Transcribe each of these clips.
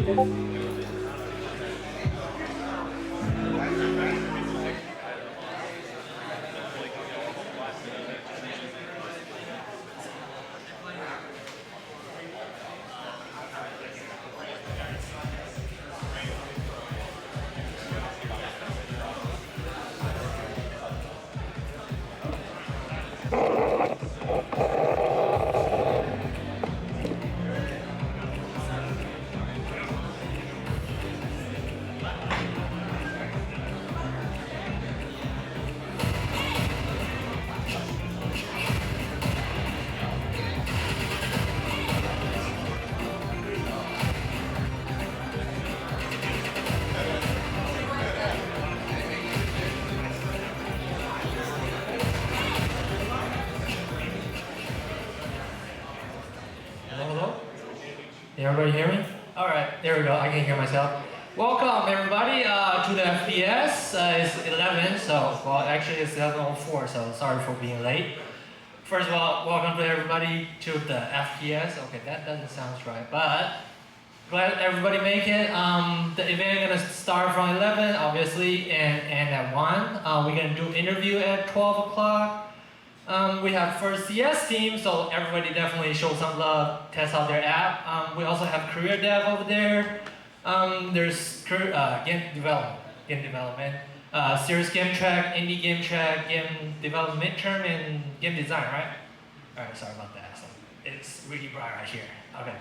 Hello, hello? Can everybody hear me? All right, there we go. I can hear myself. Welcome everybody to the FPS. It's 11, so well actually it's 11:04. So sorry for being late. First of all, welcome to everybody to the FPS. Okay, that doesn't sound right, but glad everybody make it. The event is gonna start from 11, obviously, and at 1. We're gonna do interview at 12 o'clock. We have first CS team, so everybody definitely show some love, test out their app. We also have career dev over there. There's game development, serious game track, indie game track, game development midterm, and game design, right? All right, sorry about that. So it's really bright right here. Okay.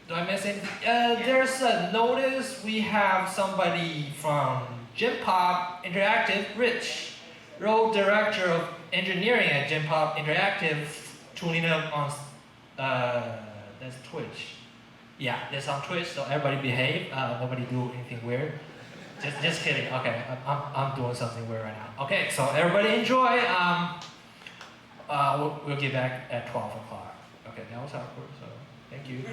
Do I miss anything? There's a notice we have somebody from Gen Pop Interactive, Rich. Role Director of Engineering at Gen Pop Interactive, tuning up on that's Twitch. Yeah, that's on Twitch, so everybody behave. Nobody do anything weird. Just kidding. Okay, I'm doing something weird right now. Okay, so everybody enjoy. We'll get back at 12 o'clock. Okay, that was awkward. So thank you.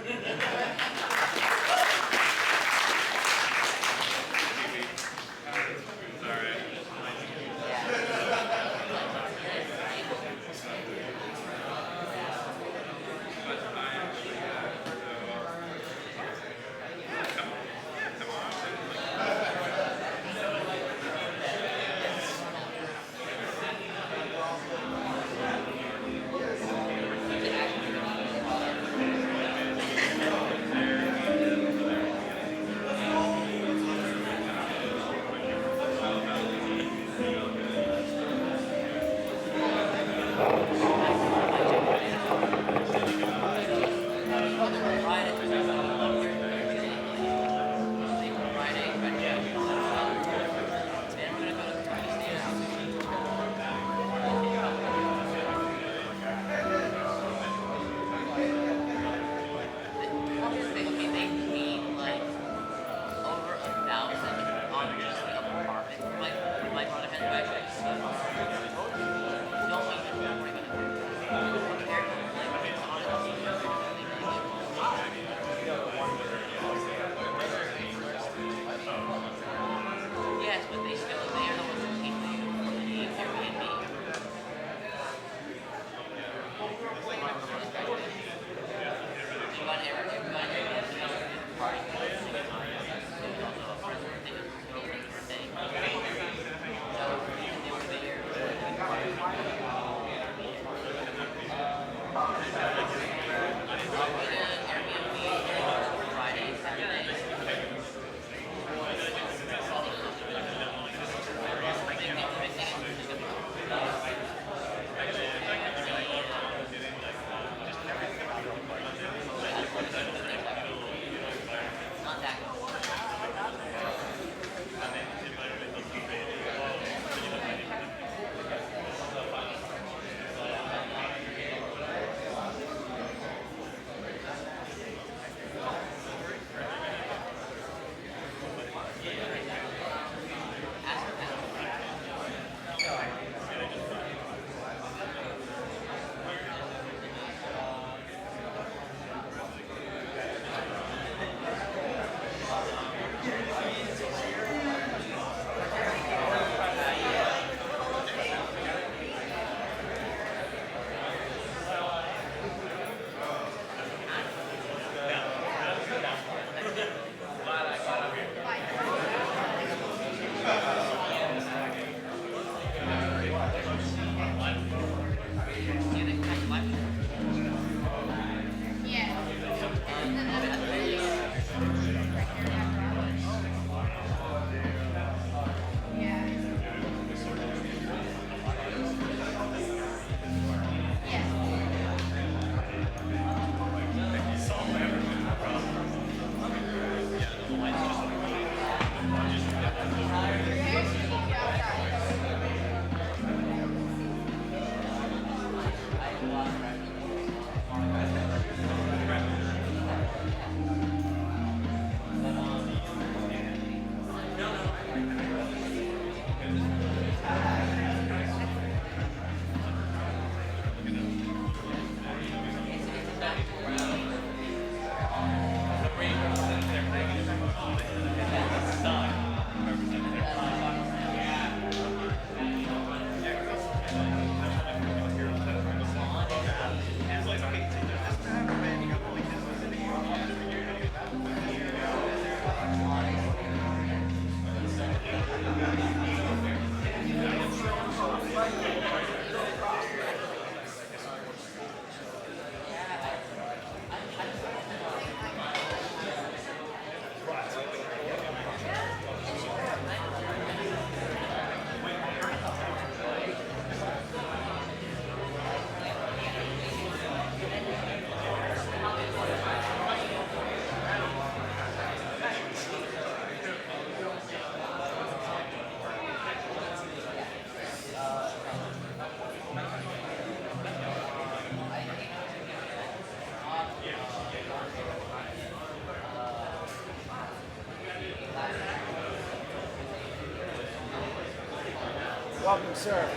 Welcome, sir.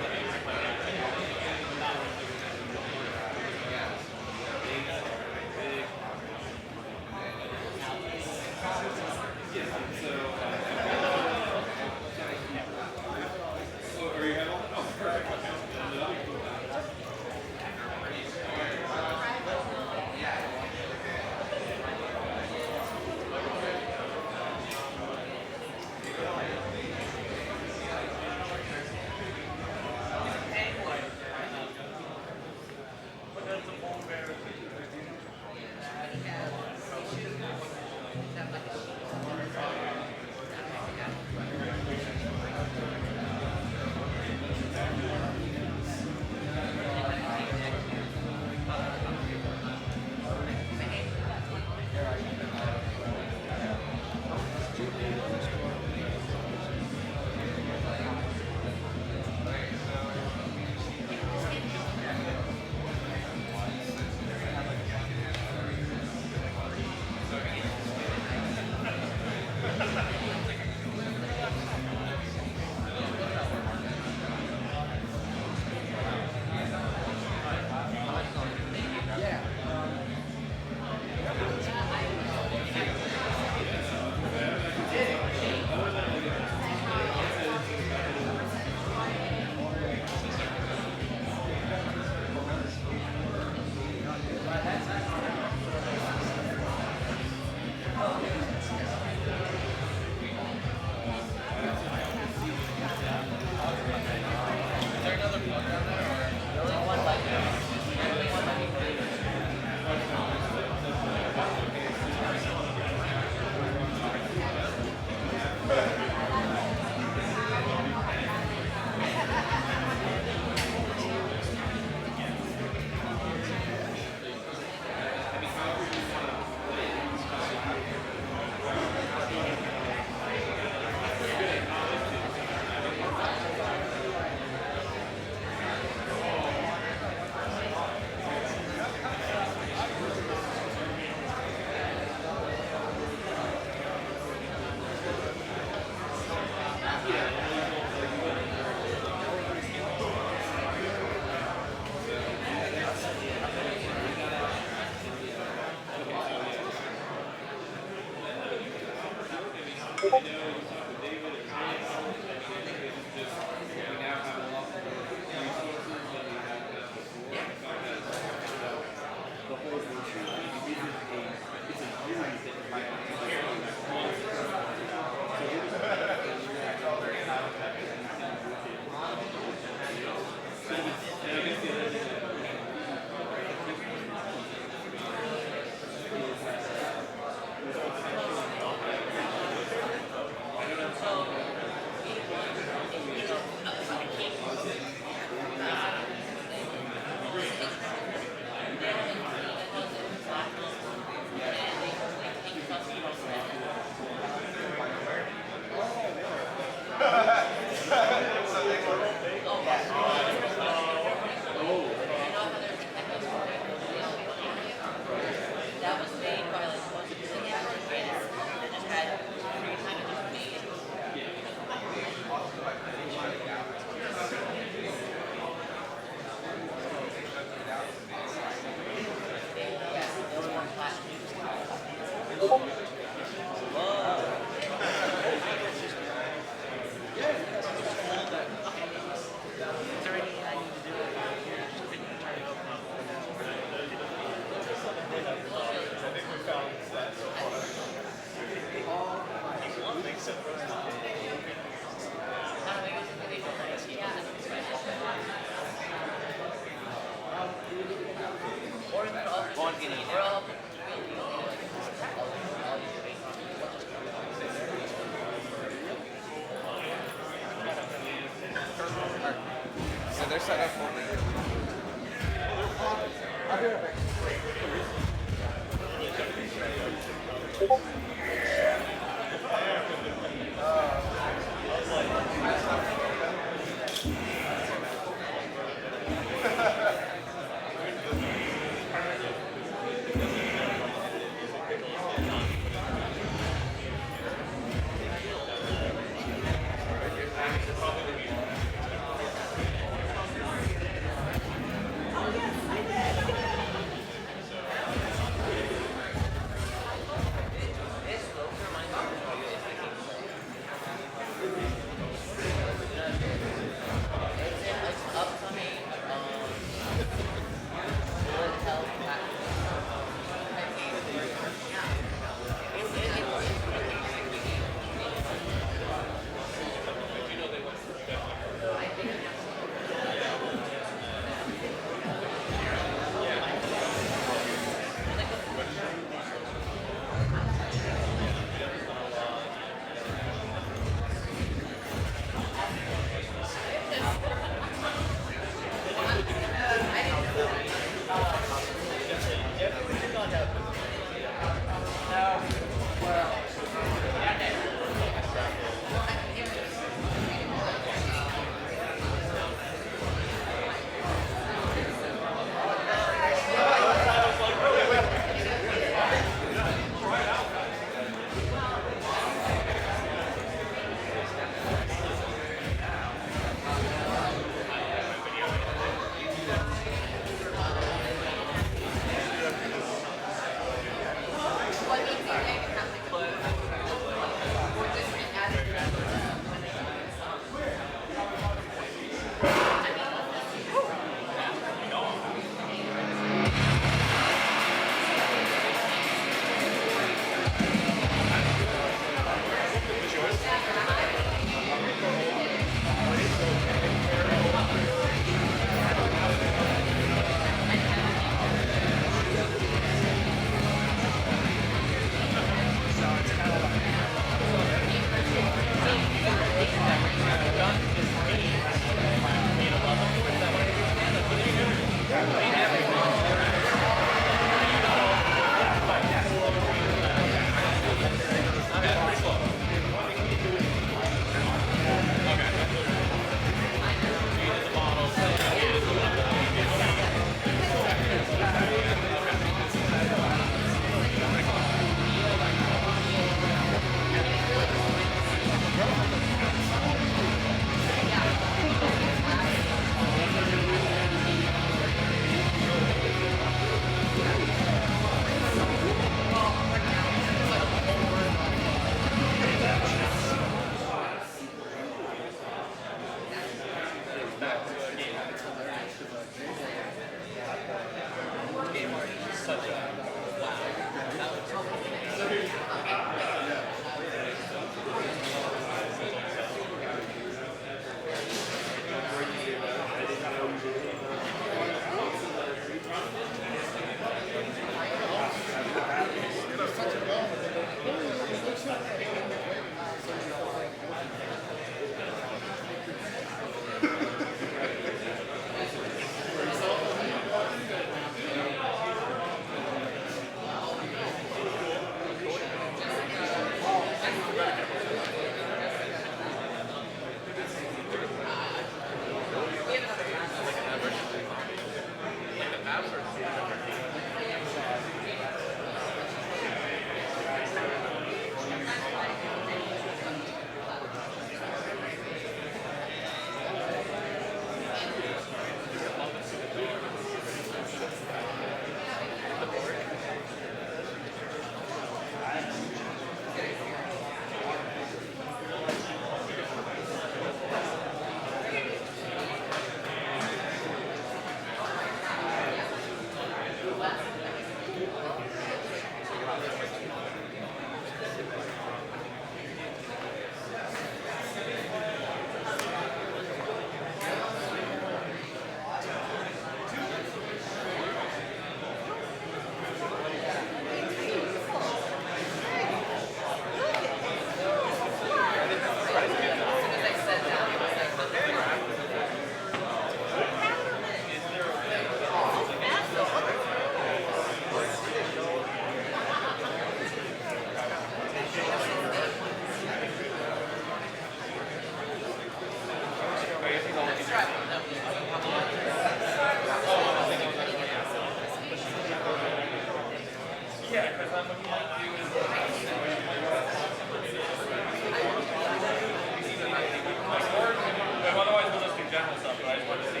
Otherwise, we'll just do general stuff, but I just want to see.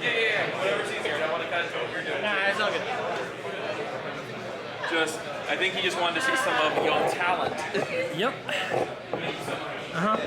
Yeah. Whatever's easier. I don't want to kind of do what you're doing. Nah, it's all good. I think he just wanted to see some of young talent. Yep. Uh-huh.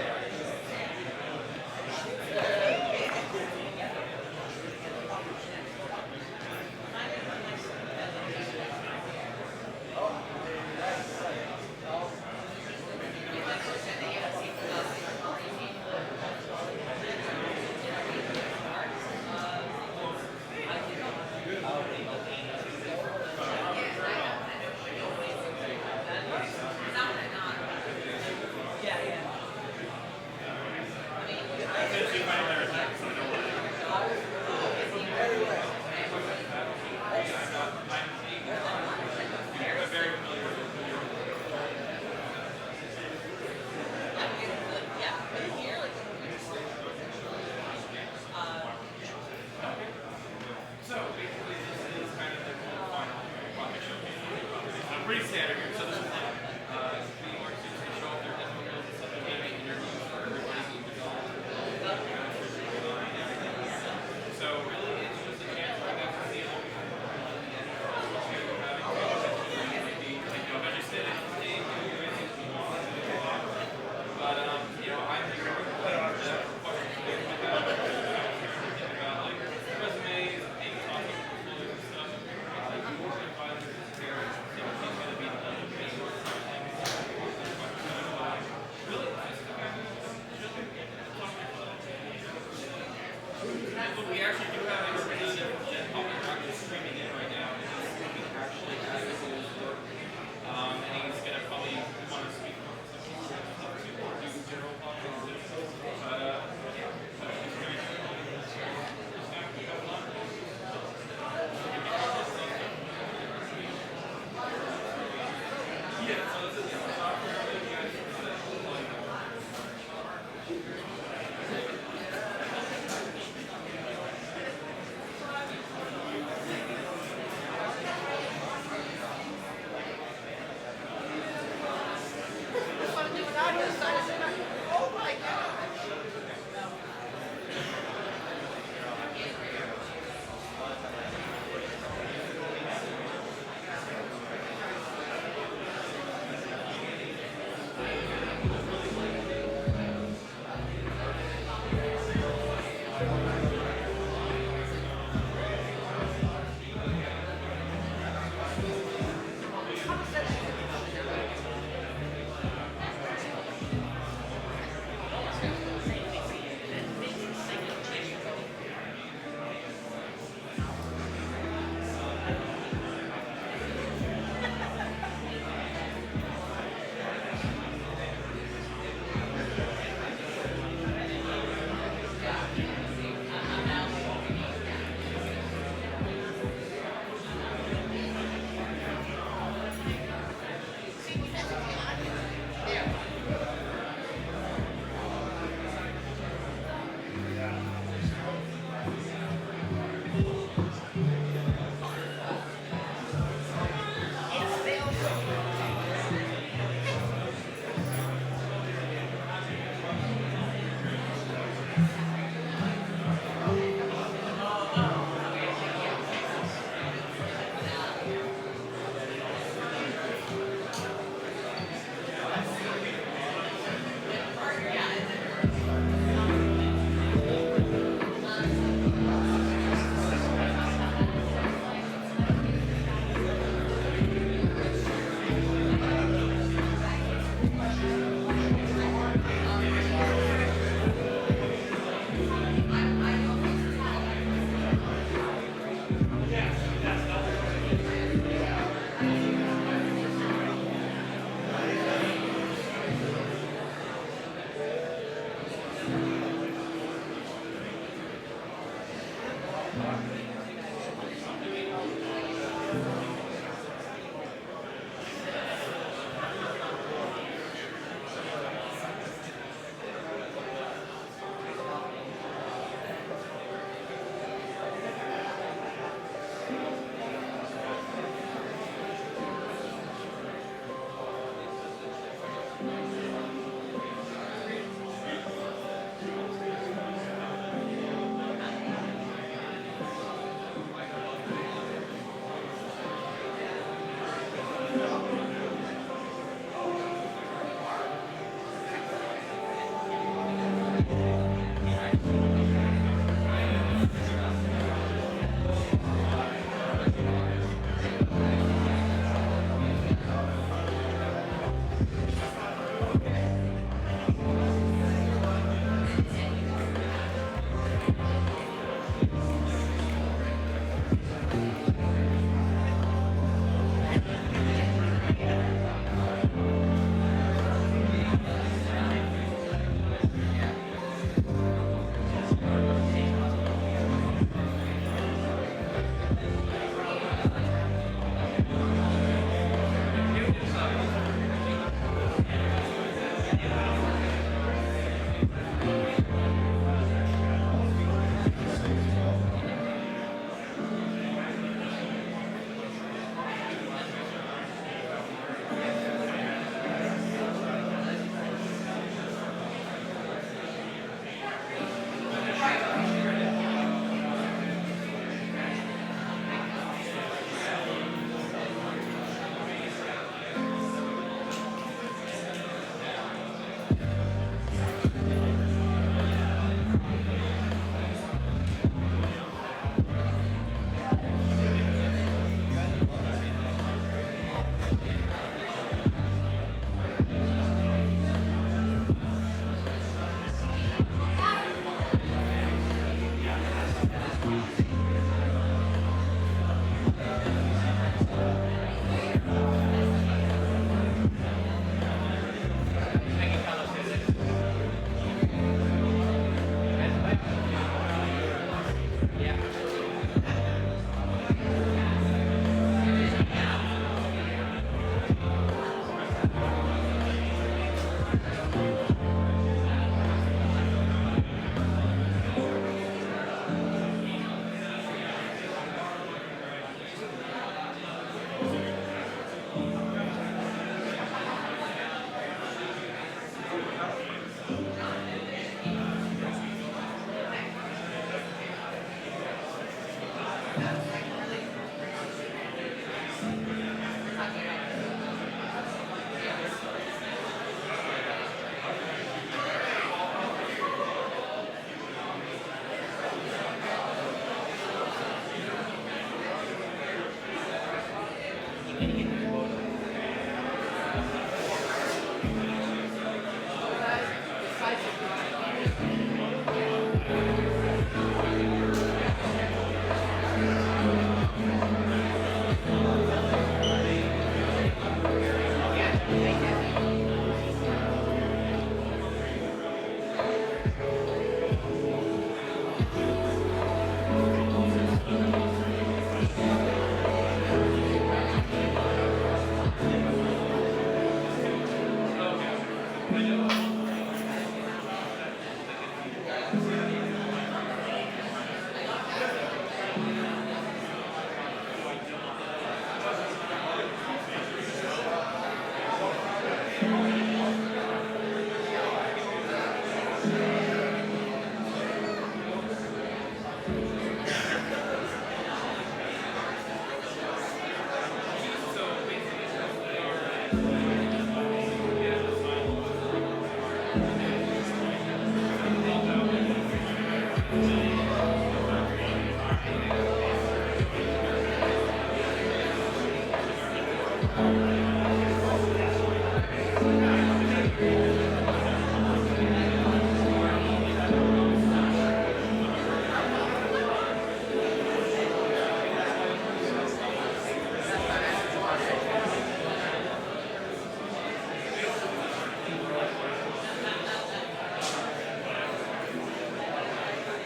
Pretty standard here. So this is like show off their difficulties and stuff and maybe interviews for everybody. So really it's just a chance for them to see a little bit but I think we're going to put it on for questions about like resumes and maybe talking and stuff. We actually do have information that Dr. is streaming in right now. He actually has his work. And he's going to probably want to speak on some stuff too, or do general topics.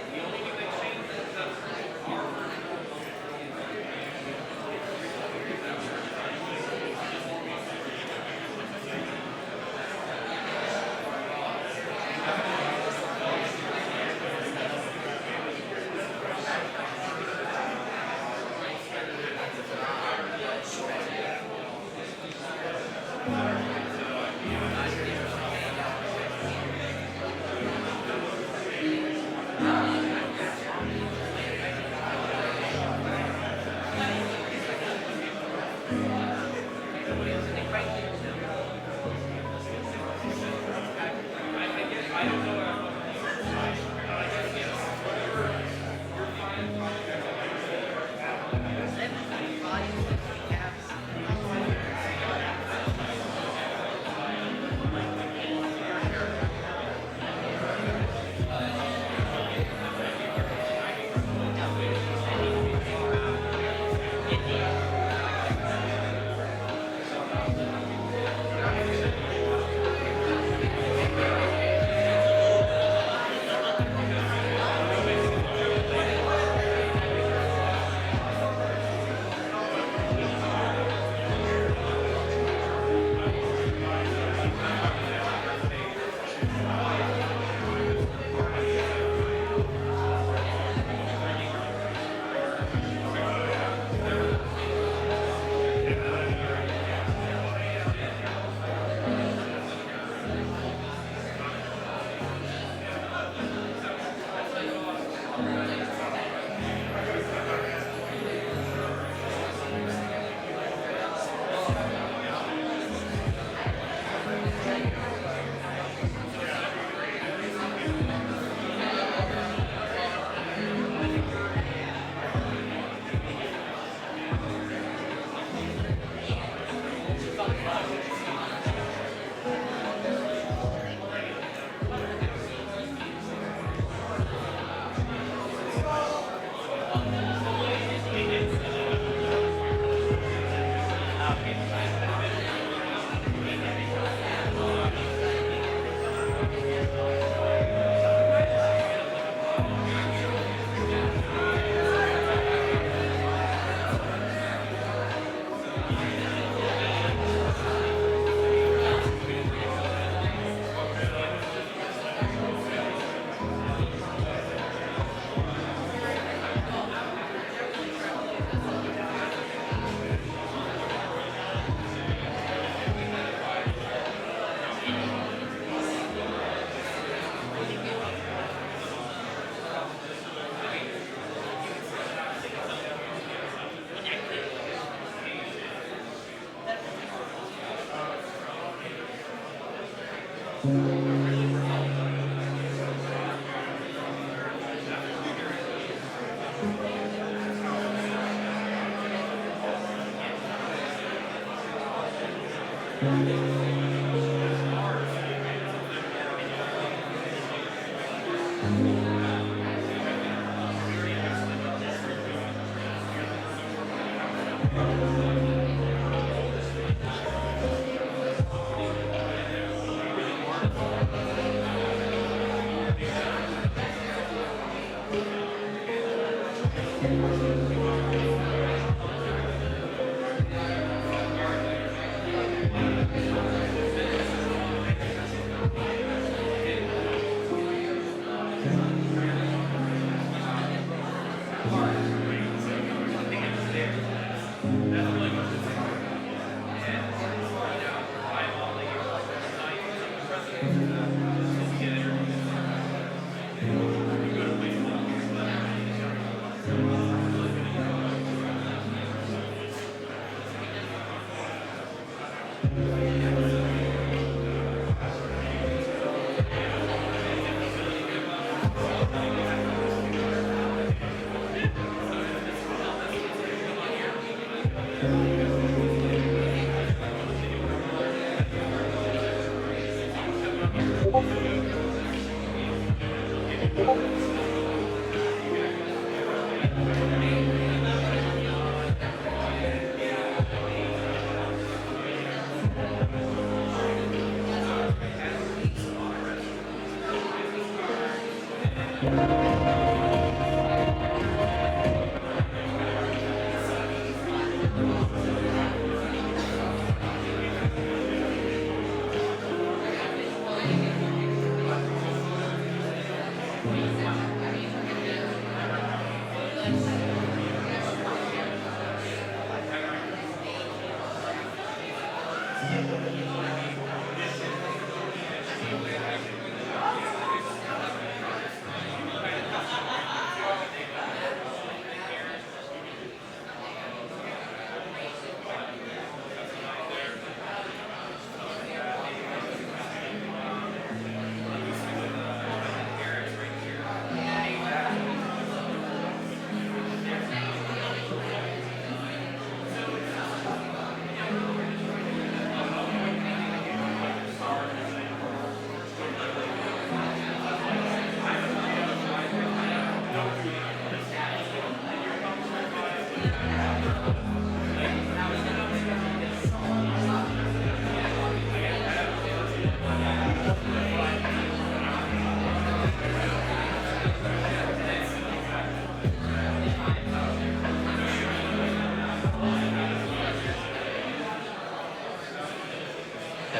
The only thing that changes is that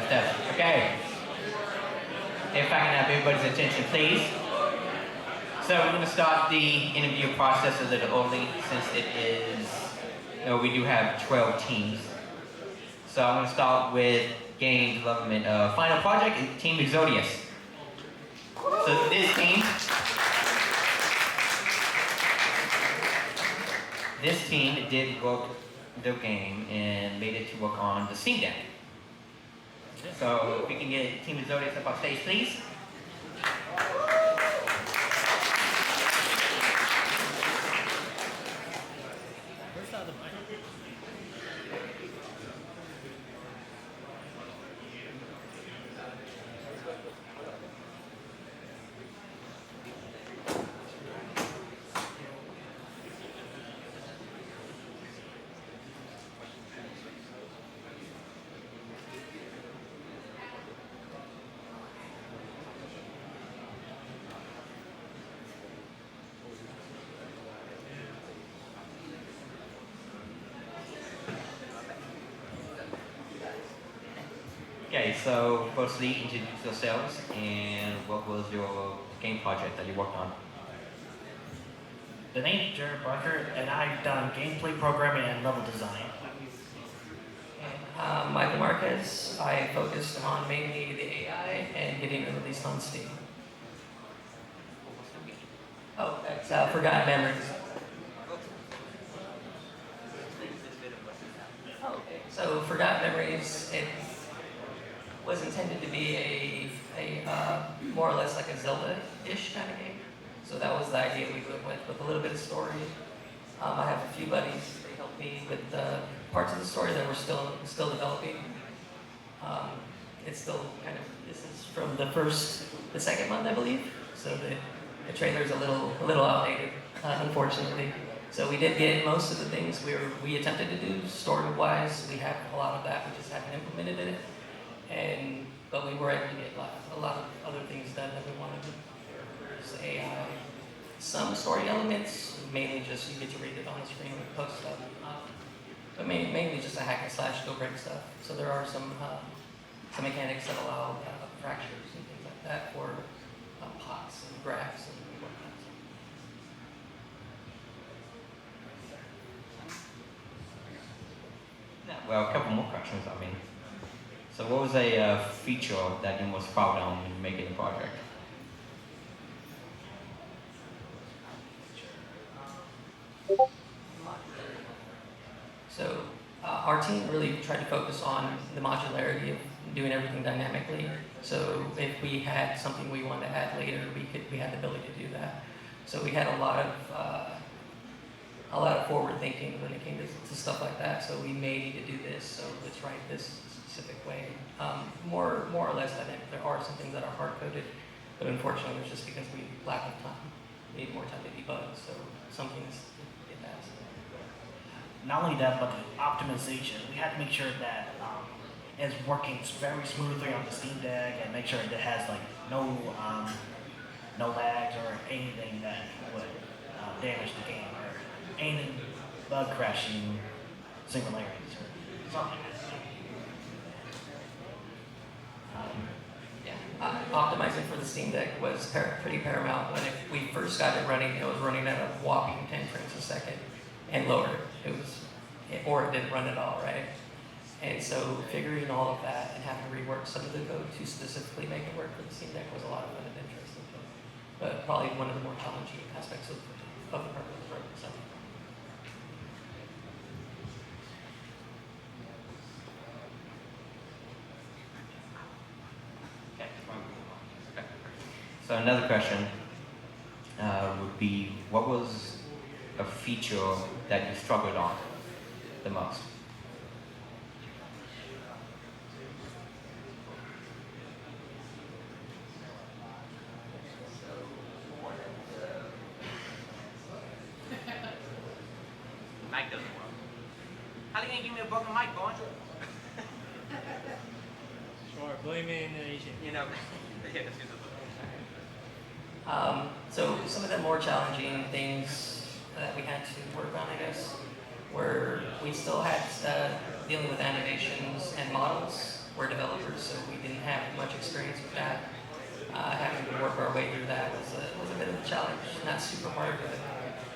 That's okay. If I can have everybody's attention, please. So we're going to start the interview process a little early since it is, we do have 12 teams. So I'm going to start with game development. Final project is Team Exodius. So this team did work the game and made it to work on the Steam Deck. So if we can get Team Exodius up on stage, please. Okay, so firstly, introduce yourselves and what was your game project that you worked on? The name's Jared Barker, and I've done gameplay programming and level design. Michael Marquez. I focused on mainly the AI and getting it released on Steam. Oh, that's Forgotten Memories. Oh, okay. So Forgotten Memories, it was intended to be a a more or less like a Zelda-ish kind of game. So that was the idea we went with a little bit of story. I have a few buddies. They helped me with parts of the story that we're still developing. It's still kind of, this is from the second month, I believe. So the trailer is a little outdated, unfortunately. So we did get most of the things we attempted to do story-wise. We have a lot of that. We just haven't implemented it. But we were able to get a lot of other things done that we wanted to. There's AI, some story elements, mainly just you get to read it on the screen and post stuff. But mainly just a hack and slash, go break stuff. So there are some mechanics that allow fractures and things like that for pots and graphs and whatnot. Well, a couple more questions, I mean. So what was a feature that you're most proud of when making the project? So our team really tried to focus on the modularity of doing everything dynamically. So if we had something we wanted to add later, we had the ability to do that. So we had a lot of forward thinking when it came to stuff like that. So we may need to do this, so let's write this specific way. More or less dynamic. There are some things that are hard coded, but unfortunately it's just because we lack of time. We need more time to debug, so some things get fast. Not only that, but the optimization. We had to make sure that it's working very smoothly on the Steam Deck and make sure it has like no lags or anything that would damage the game or anything bug crashing singularities or something like that. Optimizing for the Steam Deck was pretty paramount. When we first got it running, it was running at a whopping 10 frames a second and lower. Or it didn't run at all, right? And so figuring all of that and having to rework some of the code to specifically make it work for the Steam Deck was a lot of fun and interesting. But probably one of the more challenging aspects of the program. So. So another question would be, what was a feature that you struggled on the most? Mic doesn't work. How they gonna give me a broken mic, Vaughn? Sure, blame it in Asian. You know, yeah, that's good. So some of the more challenging things that we had to work on, I guess, were we still had dealing with animations and models. We're developers, so we didn't have much experience with that. Having to work our way through that was a bit of a challenge. Not super hard, but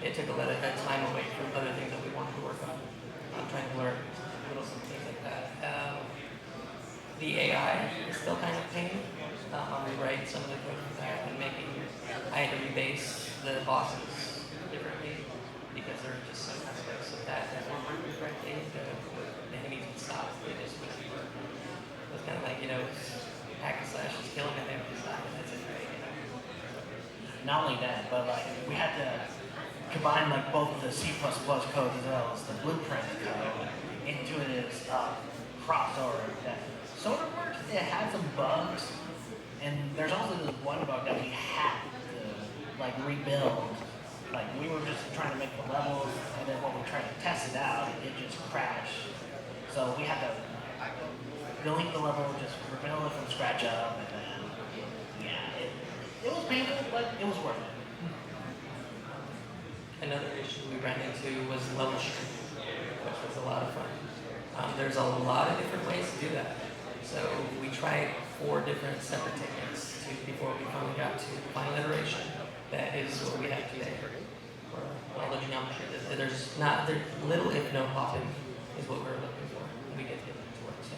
it took a lot of time away from other things that we wanted to work on. I'm trying to learn little some things like that. The AI is still kind of pain. I'll rewrite some of the code for that and I had to rebase the bosses differently because there are just some aspects of that weren't working correctly. The enemies would stop. They just wouldn't work. It was kind of like, hack and slash is killing and they would just stop and that's it, right? Not only that, but like we had to combine like both the C++ code as well as the blueprint code into this crossover that sort of works. It had some bugs, and there's also this one bug that we had to like rebuild. Like we were just trying to make the levels, and then when we tried to test it out, it just crashed. So we had to delete the level, just rebuild it from scratch up, and then it was painful, but it was worth it. Another issue we ran into was level streaming, which was a lot of fun. There's a lot of different ways to do that. So we tried 4 different separate techniques before we finally got to the final iteration. That is what we have today. For all the geometry. There's little if no popping is what we're looking for. We get it to work. So.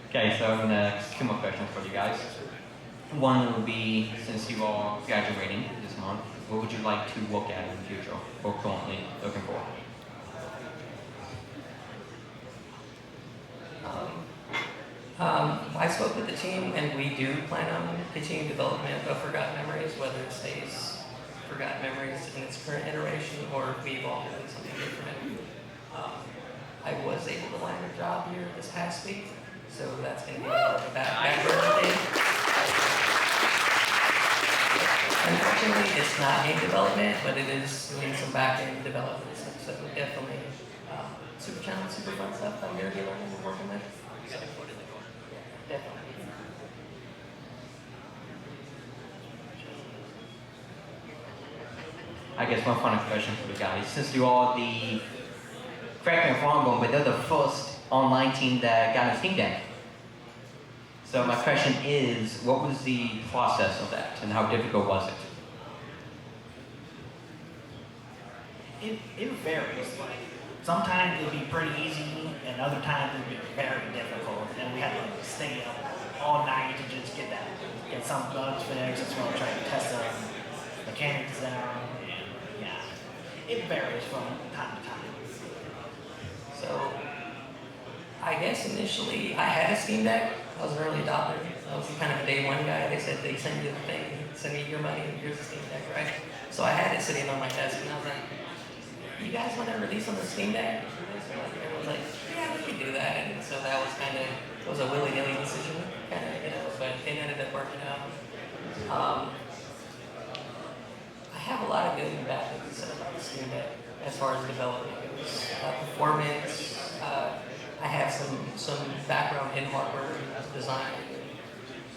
Okay, so I'm gonna ask 2 more questions for you guys. One would be, since you are graduating this month, what would you like to work at in the future or currently looking for? spoke with the team, and we do plan on continuing development of Forgotten Memories, whether it stays Forgotten Memories in its current iteration or if we evolve into something different. I was able to land a job here this past week, so that's going to be a background thing. Unfortunately, it's not game development, but it is doing some back-end development stuff, so definitely super challenge, super fun stuff I'm going to be learning and working with. So, definitely. I guess one final question for the guys. Since you are the, correct me if I'm wrong, but they're the first online team that got a Steam Deck. So my question is, what was the process of that and how difficult was it? It varies. Like sometimes it'd be pretty easy, and other times it'd be very difficult. And we had to stay up all night to just get some bugs fixed, as well as try to test the mechanics down. And yeah, it varies from time to time. So, I guess initially I had a Steam Deck. I was an early adopter. I was kind of a day one guy. They said they send you the thing, send me your money, and here's the Steam Deck, right? So I had it sitting on my desk, and I was like, "You guys want to release on the Steam Deck?" And everyone was like, "Yeah, we could do that." And so that was it was a willy-nilly decision, but it ended up working out. I have a lot of good and bad things to say about the Steam Deck as far as development goes. Performance. I have some background in hardware design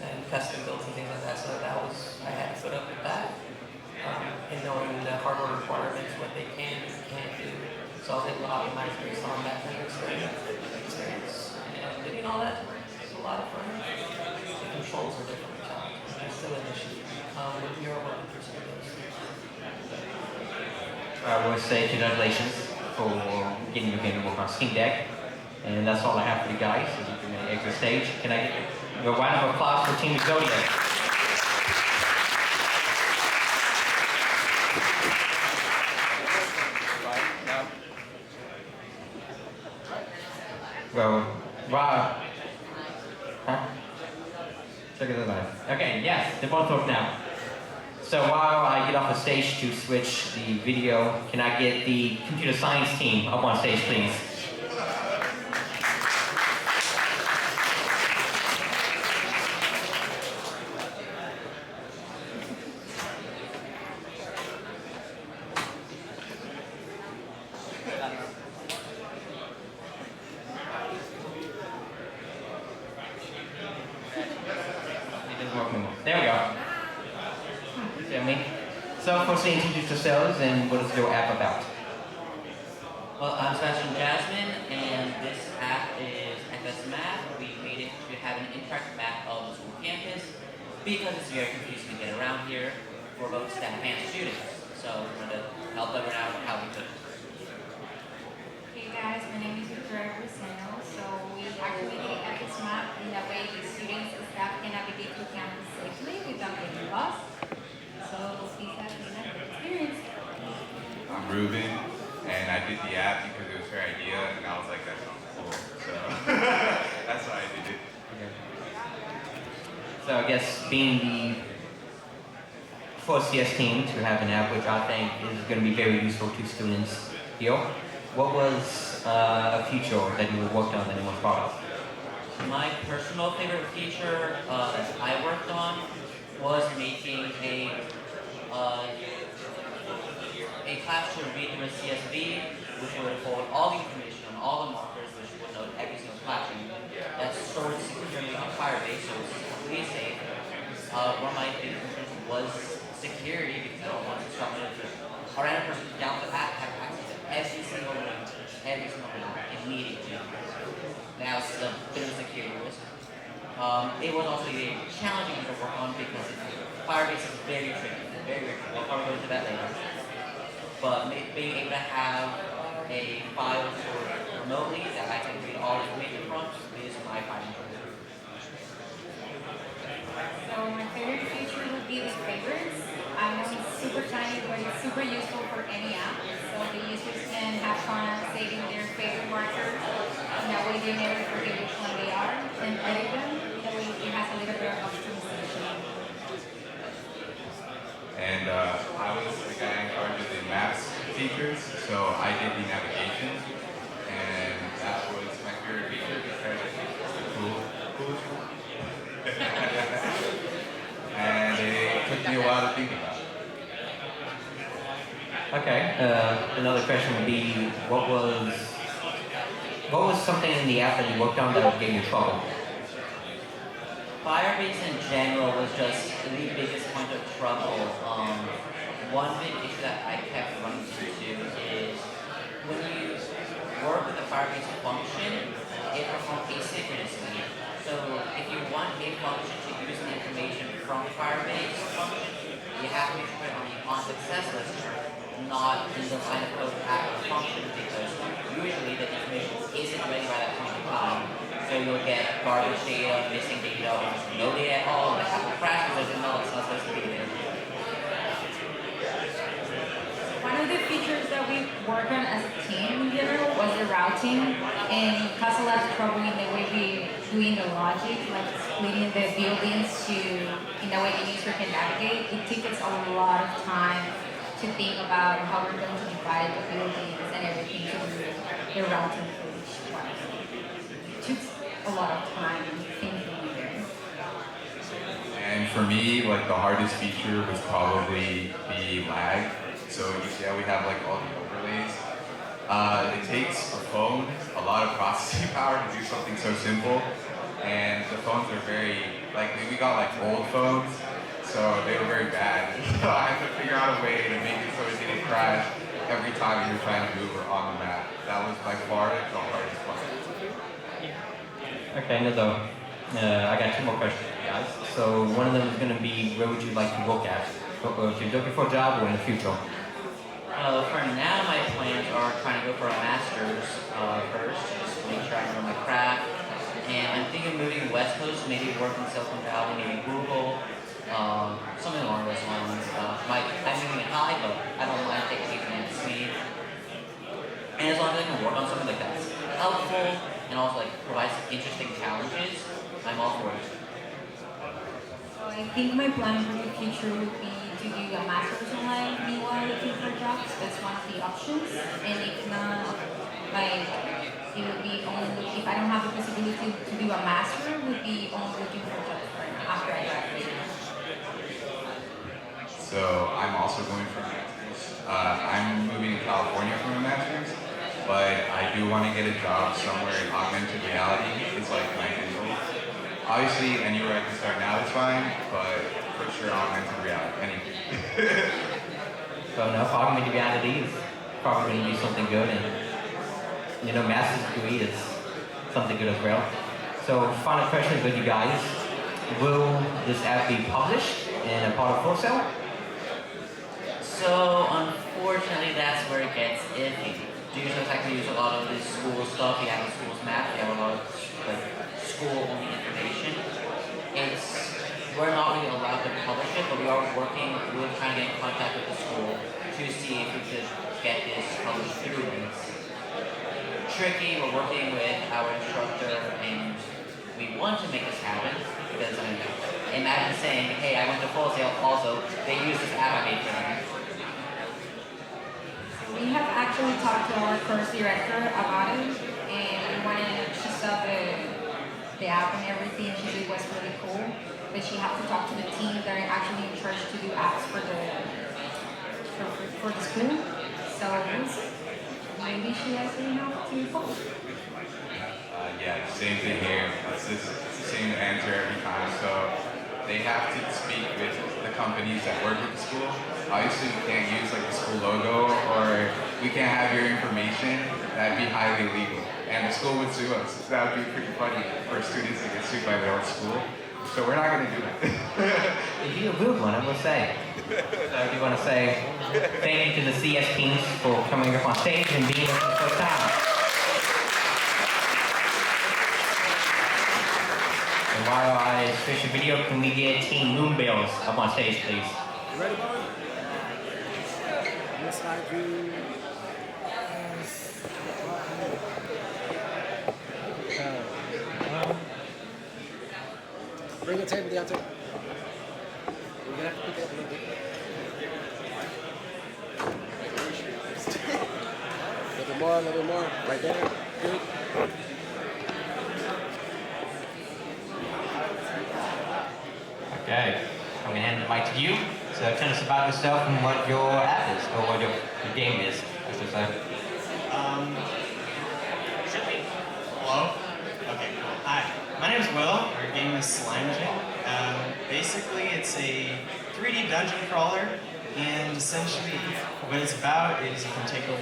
and custom builds and things like that, so I had to put up with that. And knowing the hardware requirements, what they can and can't do. So I was able to optimize based on that kind of experience. And doing all that was a lot of fun. The controls are different challenges. They're still an issue. We are working through some of those. I want to say congratulations for getting your game to work on Steam Deck. And that's all I have for you guys. As you can exit stage. Can I get a round of applause for Team Exodia? Well, wow. Huh? Check it out. Okay, yes, they're both up now. So while I get off the stage to switch the video, can I get the computer science team up on stage, please? There we go. See me? So firstly introduce yourselves and what is your app about? Well, I'm Sebastian Jasmine, and this app is FS Map. We made it to have an interactive map of the school campus because it's very confusing to get around here for both staff and students. So we wanted to help everyone out with how we could. Hey guys, my name is Victoria Roseno. So we activated FS Map in a way the students and staff can navigate through campus safely without getting lost. So please have a good experience. I'm Ruben, and I did the app because it was her idea, and I was like, that sounds cool. So that's why I did it. So I guess being the first CS team to have an app, which I think is going to be very useful to students here, what was a feature that you worked on that you were proud of? My personal favorite feature that I worked on was making a class to read through a CSV, which would hold all the information on all the markers, which would note every single classroom. That's stored securely on Firebase, so it's completely safe. One of my favorite features was security, because I don't want to stop it. Our random person down the app have access to every single one immediately. That was a bit of a security risk. It was also a challenging to work on because Firebase is very tricky, very tricky. We'll probably go into that later. But being able to have a file stored remotely that I can read all the information from is my final choice. So my favorite feature would be the favorites. I know it's super tiny, but it's super useful for any app. So the users can have fun saving their favorite markers. And that way they never forget which one they are and edit them. That way it has a little bit of optimization. And I was the guy in charge of the maps features, so I did the navigation, and that was my favorite feature because it's cool. And it took me a while to think about. Okay. Another question would be, what was something in the app that you worked on that gave you trouble? Firebase in general was just the biggest point of trouble. One big issue that I kept running into is when you work with the Firebase function, it performs asynchronously. So if you want a function to use the information from Firebase function, you have to put it on the on-success list, not in the line of code at the function, because usually the information isn't ready by that point in time. So you'll get garbage data, missing data, or no data at all, and the Apple crashes doesn't know it's not supposed to be there. One of the features that we worked on as a team in general was the routing, and caused a lot of trouble in the way we doing the logic, like splitting the buildings to in the way the user can navigate. It took us a lot of time to think about how we're going to divide the buildings and everything to do the routing for each one. It took a lot of time thinking there. And for me, like the hardest feature was probably the lag. So you see how we have like all the overlays. It takes a phone a lot of processing power to do something so simple, and the phones are very like we got like old phones, so they were very bad. So I had to figure out a way to make it so it didn't crash every time you were trying to move or on the map. That was by far the hardest part. Okay, another. I got two more questions, guys. So one of them is going to be, where would you like to work at? If you're looking for a job or in the future? For now, my plans are trying to go for a master's first, just to make sure I know my craft. And I'm thinking of moving West Coast, maybe work in Silicon Valley, maybe Google, something along those lines. I'm moving it high, but I don't mind taking anything at speed. And as long as I can work on something like that's helpful and also like provides interesting challenges, I'm all for it. So I think my plan for the future would be to do a master's online meanwhile looking for jobs. That's one of the options. And if not, like it would be only if I don't have the possibility to do a master, it would be only looking for jobs right now after I graduate. So I'm also going for a master's. I'm moving to California for my master's, but I do want to get a job somewhere in augmented reality. It's like my end goal. Obviously, anywhere I can start now is fine, but for sure augmented reality, anything. So no, augmented reality is probably going to be something good, and master's degree is something good as well. So final question with you guys: will this app be published in a part of Full Sail? So unfortunately, that's where it gets iffy. Do you sometimes use a lot of this school stuff? You have the school's map. You have a lot of like school-only information. We're not really allowed to publish it, but we are working. We're trying to get in contact with the school to see if we could get this published through. It's tricky. We're working with our instructor, and we want to make this happen because imagine saying, "Hey, I went to Full Sail. Also, they use this app I made for them." We have actually talked to our course director about it, and when she saw the app and everything, she said it was really cool. But she had to talk to the team that are actually in charge to do apps for the school. So maybe she has enough to post. Yeah, same thing here. It's the same answer every time. So they have to speak with the companies that work with the school. Obviously, we can't use like the school logo, or we can't have your information. That'd be highly illegal, and the school would sue us. That would be pretty funny for students to get sued by their own school. So we're not going to do that. It'd be a rude one, I must say. So if you want to say thank you to the CS teams for coming up on stage and being here for the first time. And while I switch the video, can we get Team Moonbills up on stage, please? Ready, boy? Yes, I do. Bring the table down too. We're gonna have to pick it up a little bit. A little bit more, right there. Good. Okay, I'm gonna hand the mic to you. So tell us about yourself and what your app is, or what your game is, I should say. Should we? Hello? Okay, cool. Hi, my name is Will. Our game is Slime Jam. Basically, it's a 3D dungeon crawler, and essentially what it's about is you can take over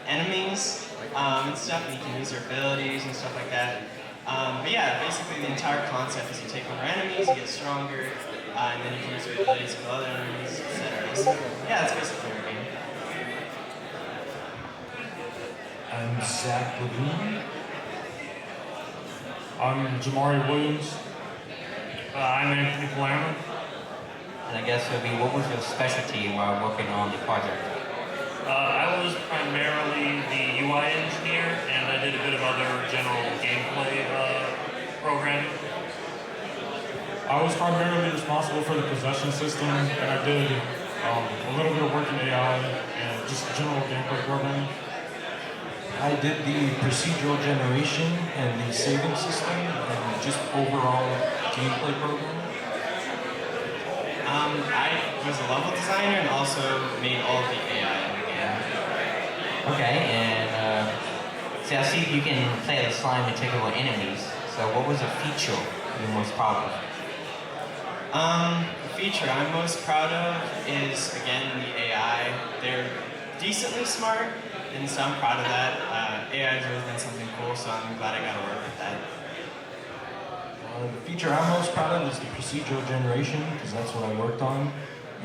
enemies and stuff, and you can use their abilities and stuff like that. But yeah, basically the entire concept is you take over enemies, you get stronger, and then you can use your abilities with other enemies, etc. So yeah, that's basically our game. I'm Zach Levine. I'm Jamari Williams. I'm Anthony Palermo. And I guess it would be, what was your specialty while working on the project? I was primarily the UI engineer, and I did a bit of other general gameplay programming. I was primarily responsible for the possession system, and I did a little bit of work in AI and just general gameplay programming. I did the procedural generation and the saving system, and just overall gameplay programming. I was a level designer and also made all of the AI in the game. Okay, and see, I see you can play the slime and take over enemies. So what was a feature you're most proud of? The feature I'm most proud of is, again, the AI. They're decently smart, and so I'm proud of that. AI has always been something cool, so I'm glad I got to work with that. The feature I'm most proud of is the procedural generation, because that's what I worked on,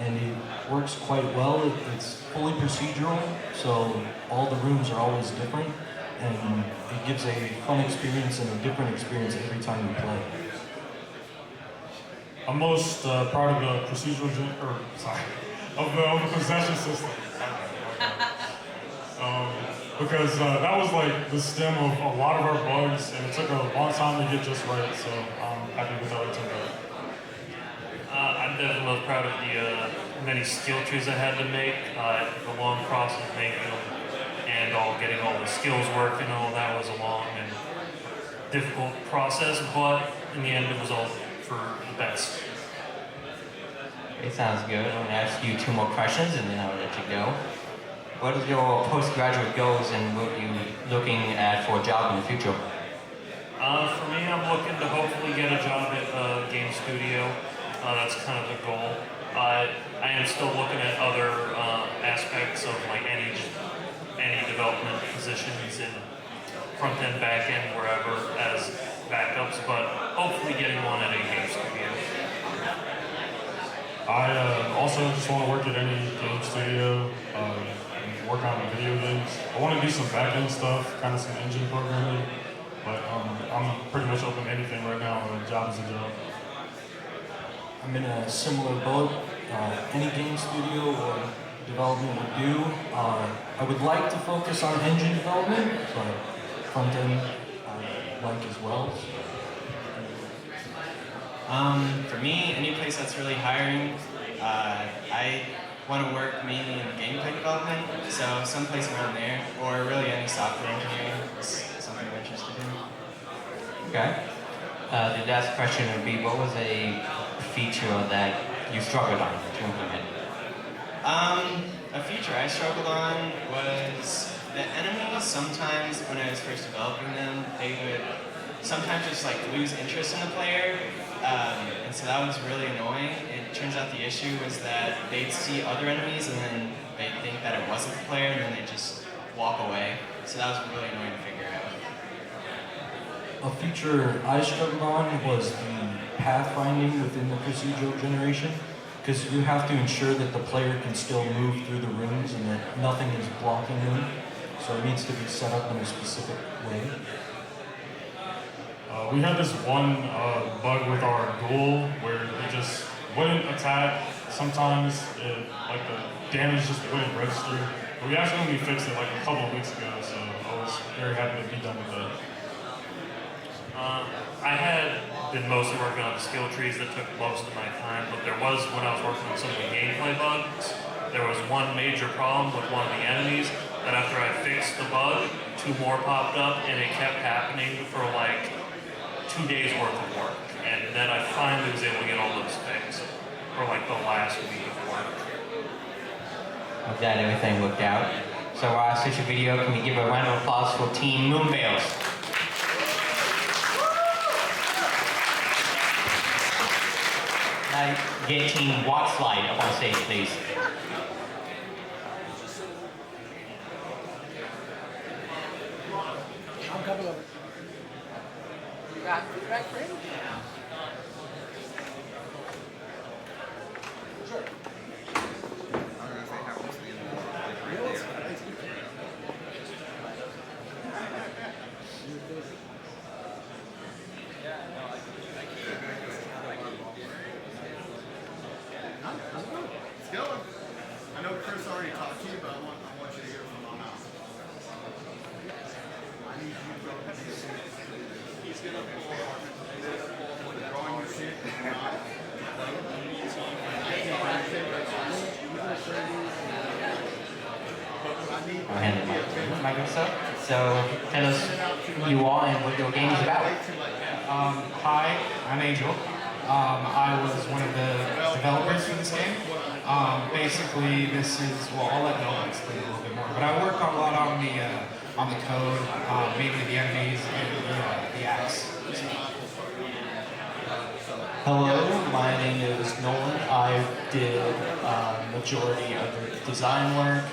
and it works quite well. It's fully procedural, so all the rooms are always different, and it gives a fun experience and a different experience every time you play. I'm most proud of the procedural, of the possession system. Because that was like the stem of a lot of our bugs, and it took a long time to get just right, so I'm happy with how it turned out. I'm definitely most proud of the many skill trees I had to make, the long process of making them, and getting all the skills working. All that was a long and difficult process, but in the end it was all for the best. It sounds good. I'm gonna ask you 2 more questions and then I'll let you go. What is your postgraduate goals and what are you looking at for a job in the future? For me, I'm looking to hopefully get a job at a game studio. That's kind of the goal. I am still looking at other aspects of like any development positions in front end, back end, wherever as backups, but hopefully getting one at a game studio. I also just want to work at any game studio. Work on video games. I want to do some back-end stuff, kind of some engine programming, but I'm pretty much open to anything right now. A job is a job. I'm in a similar boat. Any game studio or development would do. I would like to focus on engine development, but front-end I like as well. For me, any place that's really hiring, I want to work mainly in gameplay development, so someplace around there, or really any software engineering is something I'm interested in. Okay. The last question would be, what was a feature that you struggled on to implement? A feature I struggled on was the enemies. Sometimes when I was first developing them, they would sometimes just like lose interest in the player, and so that was really annoying. It turns out the issue was that they'd see other enemies and then they'd think that it wasn't the player and then they'd just walk away. So that was really annoying to figure out. A feature I struggled on was the pathfinding within the procedural generation, because you have to ensure that the player can still move through the rooms and that nothing is blocking them, so it needs to be set up in a specific way. We had this one bug with our ghoul where it just wouldn't attack. Sometimes like the damage just wouldn't register But we actually only fixed it like a couple of weeks ago, so I was very happy to be done with that. I had been mostly working on the skill trees that took most of my time, but there was, when I was working on some of the gameplay bugs, there was one major problem with one of the enemies that after I fixed the bug, 2 more popped up and it kept happening for like 2 days worth of work. And then I finally was able to get all those fixed for like the last week of work. I'm glad everything worked out. So switch the video, can we give a round of applause for Team Moonveils? Get Team Watchslide up on stage, please. I'm coming over. Right for him? It's going. I know Chris already talked to you, but I want you to hear from my mouth. I need you to go ahead and see. He's going to pull drawing your shit and not. I'll hand it my good stuff. So tell us who you are and what your game is about. Hi, I'm Angel. I was one of the developers for this game. Basically, this is, well, I'll let Noah explain a little bit more, but I work a lot on the code, mainly the enemies and the axe. Hello, my name is Nolan. I did majority of the design work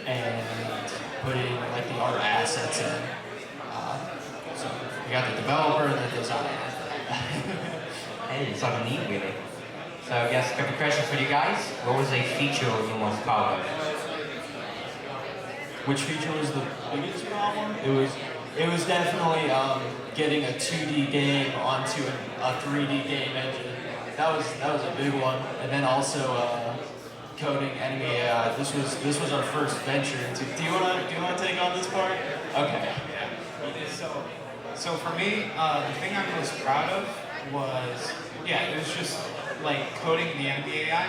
and putting like the art assets in. So you got the developer and the designer. Hey, it's something neat, really. So I guess a couple questions for you guys. What was a feature you most proud of? Which feature was the biggest problem? It was definitely getting a 2D game onto a 3D game engine. That was a big one. And then also coding enemy AI. This was our first venture into. Do you wanna take on this part? Okay. So for me, the thing I'm most proud of was, it was just like coding the enemy AI.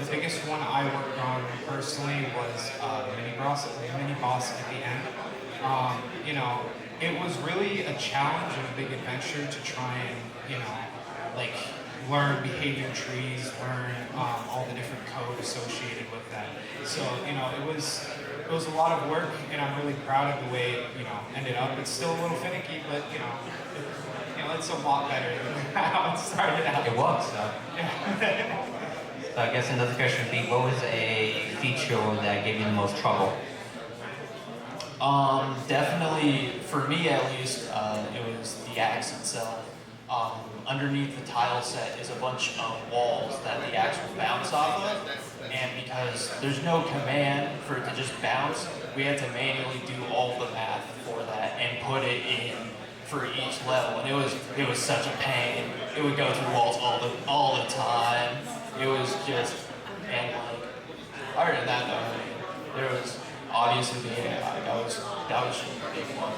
The biggest one I worked on personally was the mini boss at the end. It was really a challenge and a big adventure to try and, like learn behavior trees, learn all the different code associated with that. So, it was a lot of work, and I'm really proud of the way it, ended up. It's still a little finicky, but, it's a lot better than how it started out. It was, so. Yeah. So I guess another question would be, what was a feature that gave you the most trouble? Definitely, for me at least, it was the axe itself. Underneath the tile set is a bunch of walls that the axe will bounce off of, and because there's no command for it to just bounce, we had to manually do all the math for that and put it in for each level, and it was such a pain. It would go through walls all the time. It was just, and like, other than that though, there was obviously the AI. That was a big one.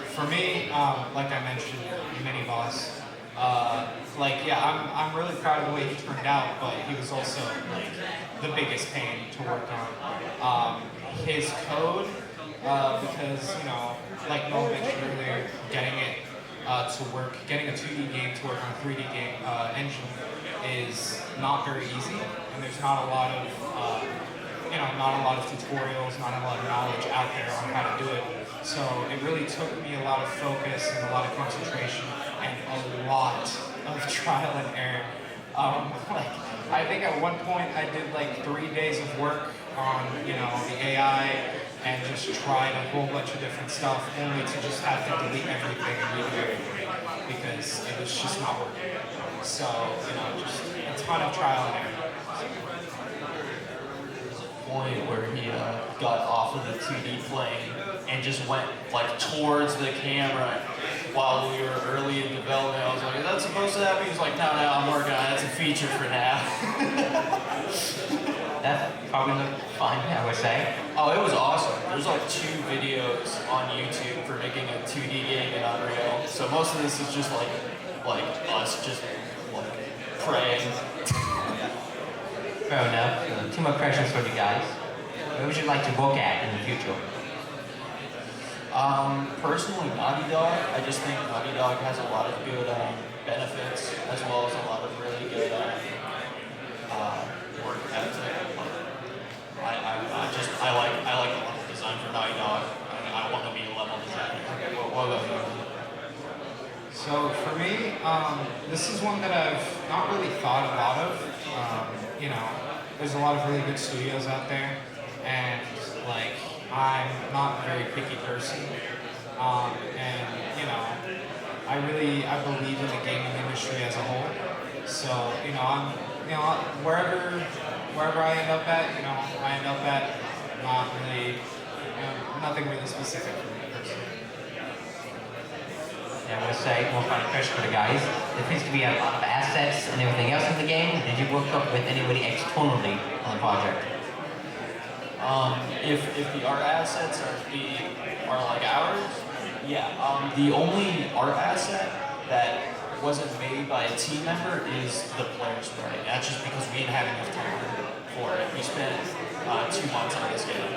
For me, like I mentioned, mini boss. I'm really proud of the way he turned out, but he was also like the biggest pain to work on. His code, because like Noel mentioned earlier, getting it to work, getting a 2D game to work on a 3D game engine is not very easy, and there's not a lot of tutorials, not a lot of knowledge out there on how to do it. So it really took me a lot of focus and a lot of concentration and a lot of trial and error. I think at one point I did like 3 days of work on the AI and just tried a whole bunch of different stuff, only to just have to delete everything and redo everything because it was just not working. So just a ton of trial and error. Point where he got off of the 2D plane and just went like towards the camera while we were early in development. I was like, is that supposed to happen? He's like, no, I'm working on it. It's a feature for now. That's probably fun, I would say. Oh, it was awesome. There's like 2 videos on YouTube for making a 2D game in Unreal. So most of this is just like us just like praying. Fair enough. 2 more questions for you guys. What would you like to work at in the future? Personally, Naughty Dog. I just think Naughty Dog has a lot of good benefits as well as a lot of really good work ethic. I like a lot of design for Naughty Dog. I want to be a level designer. What about you? So for me, this is one that I've not really thought a lot of. You know, there's a lot of really good studios out there, and like I'm not a very picky person. And you know, I believe in the gaming industry as a whole. So you know, wherever I end up at, you know, I end up at not really, nothing really specific for me personally. Yeah, I'm going to say, one final question for the guys. There seems to be a lot of assets and everything else in the game. Did you work up with anybody externally on the project? If the art assets are like ours, yeah. The only art asset that wasn't made by a team member is the player sprite. That's just because we didn't have enough time for it. We spent 2 months on this game,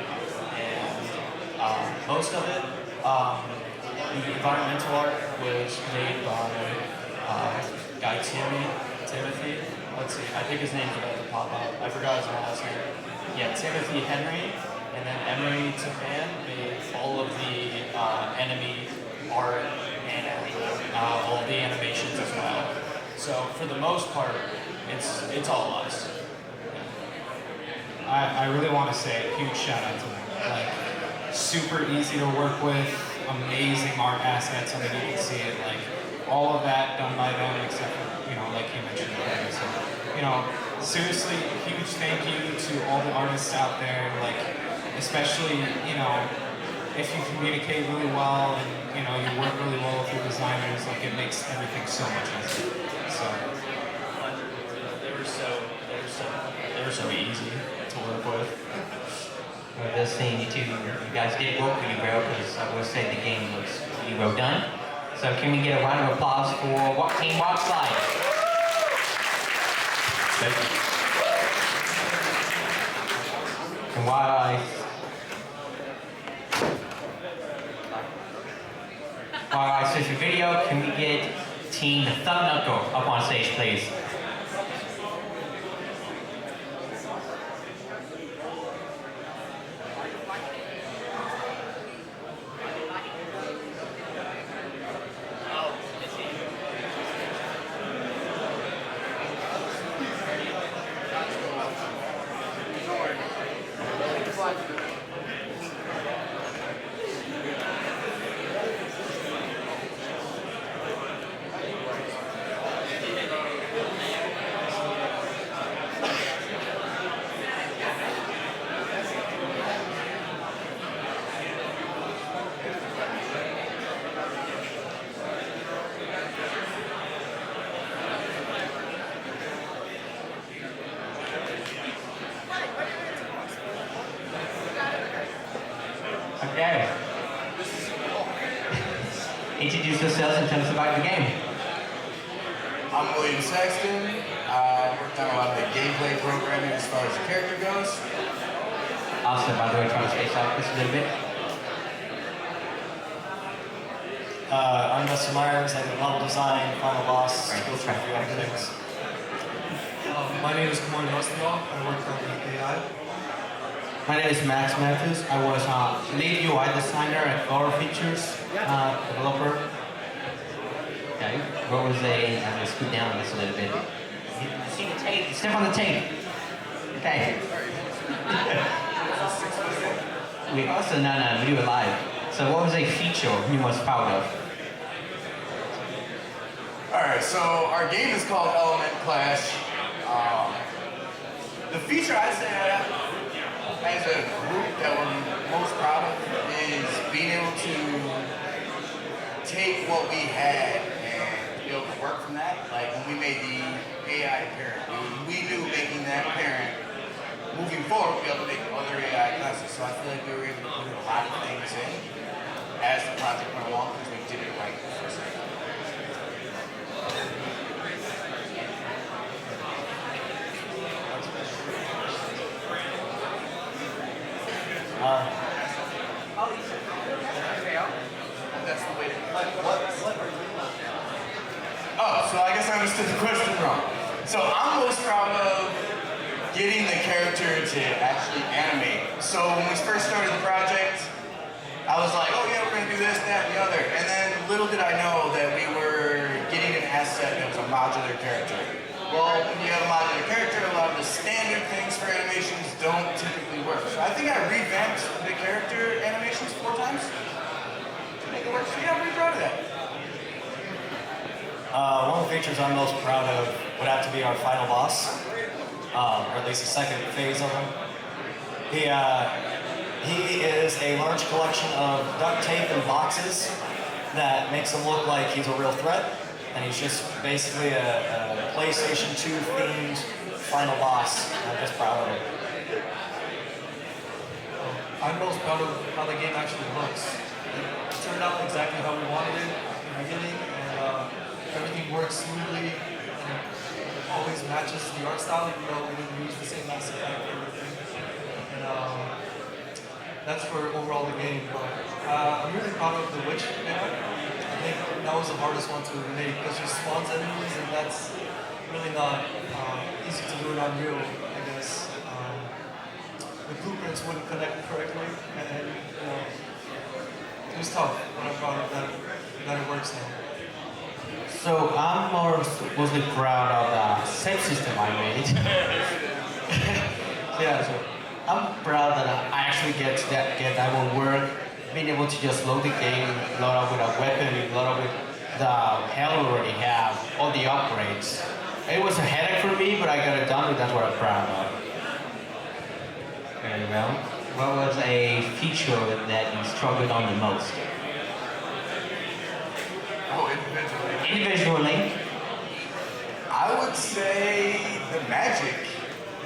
and most of it, the environmental art was made by guy Timothy. Let's see, I think his name's about to pop up. I forgot his last name. Yeah, Timothy Henry, and then Emery Tapan made all of the enemy art and all the animations as well. So for the most part, it's all us. I really want to say a huge shout out to them. Like, super easy to work with, amazing art assets. I mean, you can see it, like, all of that done by them, except for, you know, like you mentioned earlier. So, you know, seriously, huge thank you to all the artists out there, like, especially, you know, if you communicate really well and, you know, you work really well with your designers, like, it makes everything so much easier. So. They were so easy to work with. Well, it does seem you guys did work pretty well, because I would say the game looks pretty well done. So can we get a round of applause for Team Rockslide? Thank you. And while I switch the video, can we get Team Thumb Knuckle up on stage, please? Okay. Introduce yourselves and tell us about the game. I'm William Sexton. I worked on a lot of the gameplay programming as far as the character goes. Also, by the way, trying to space out this a little bit. I'm Dustin Myers. I do level design, final boss, skills for a few other things. My name is Kamon Nostromo. I work on the AI. My name is Max Matthews. I was lead UI designer at Core Features developer. Okay. What was I'm going to scoot down on this a little bit. You see the tape? Step on the tape. Okay. We also, no, we do it live. So what was a feature you most proud of? Alright, so our game is called Element Clash. The feature I say that as a group that we're most proud of is being able to take what we had and be able to work from that. Like when we made the AI parent, we knew making that parent moving forward, we'll be able to make other AI classes. So I feel like we were able to put a lot of things in as the project went along because we did it right the first time. That's the way to Oh, so I guess I understood the question wrong. So I'm most proud of getting the character to actually animate. So when we first started the project, I was like, oh yeah, we're gonna do this, that, and the other. And then little did I know that we were getting an asset that was a modular character. Well, when you have a modular character, a lot of the standard things for animations don't typically work. So I think I revamped the character animations 4 times to make it work. So yeah, I'm pretty proud of that. One of the features I'm most proud of would have to be our final boss, or at least the second phase of him. He is a large collection of duct tape and boxes that makes him look like he's a real threat, and he's just basically a PlayStation 2 themed final boss. I'm just proud of him. I'm most proud of how the game actually looks. It turned out exactly how we wanted it in the beginning, and everything works smoothly and always matches the art style, even though we didn't use the same Mass Effect and everything. And that's for overall the game. But I'm really proud of the Witch AI. I think that was the hardest one to make because she spawns enemies, and that's really not easy to do in Unreal, I guess. The blueprints wouldn't connect correctly, and it was tough, but I'm proud of that it works now. So I'm mostly proud of the save system I made. Yeah, so I'm proud that I actually get that will work. Being able to just load the game, load up with a weapon, load up with the hell we already have, all the upgrades. It was a headache for me, but I got it done, and that's what I'm proud of. Very well. What was a feature that you struggled on the most? Oh, individually. Individually. I would say the magic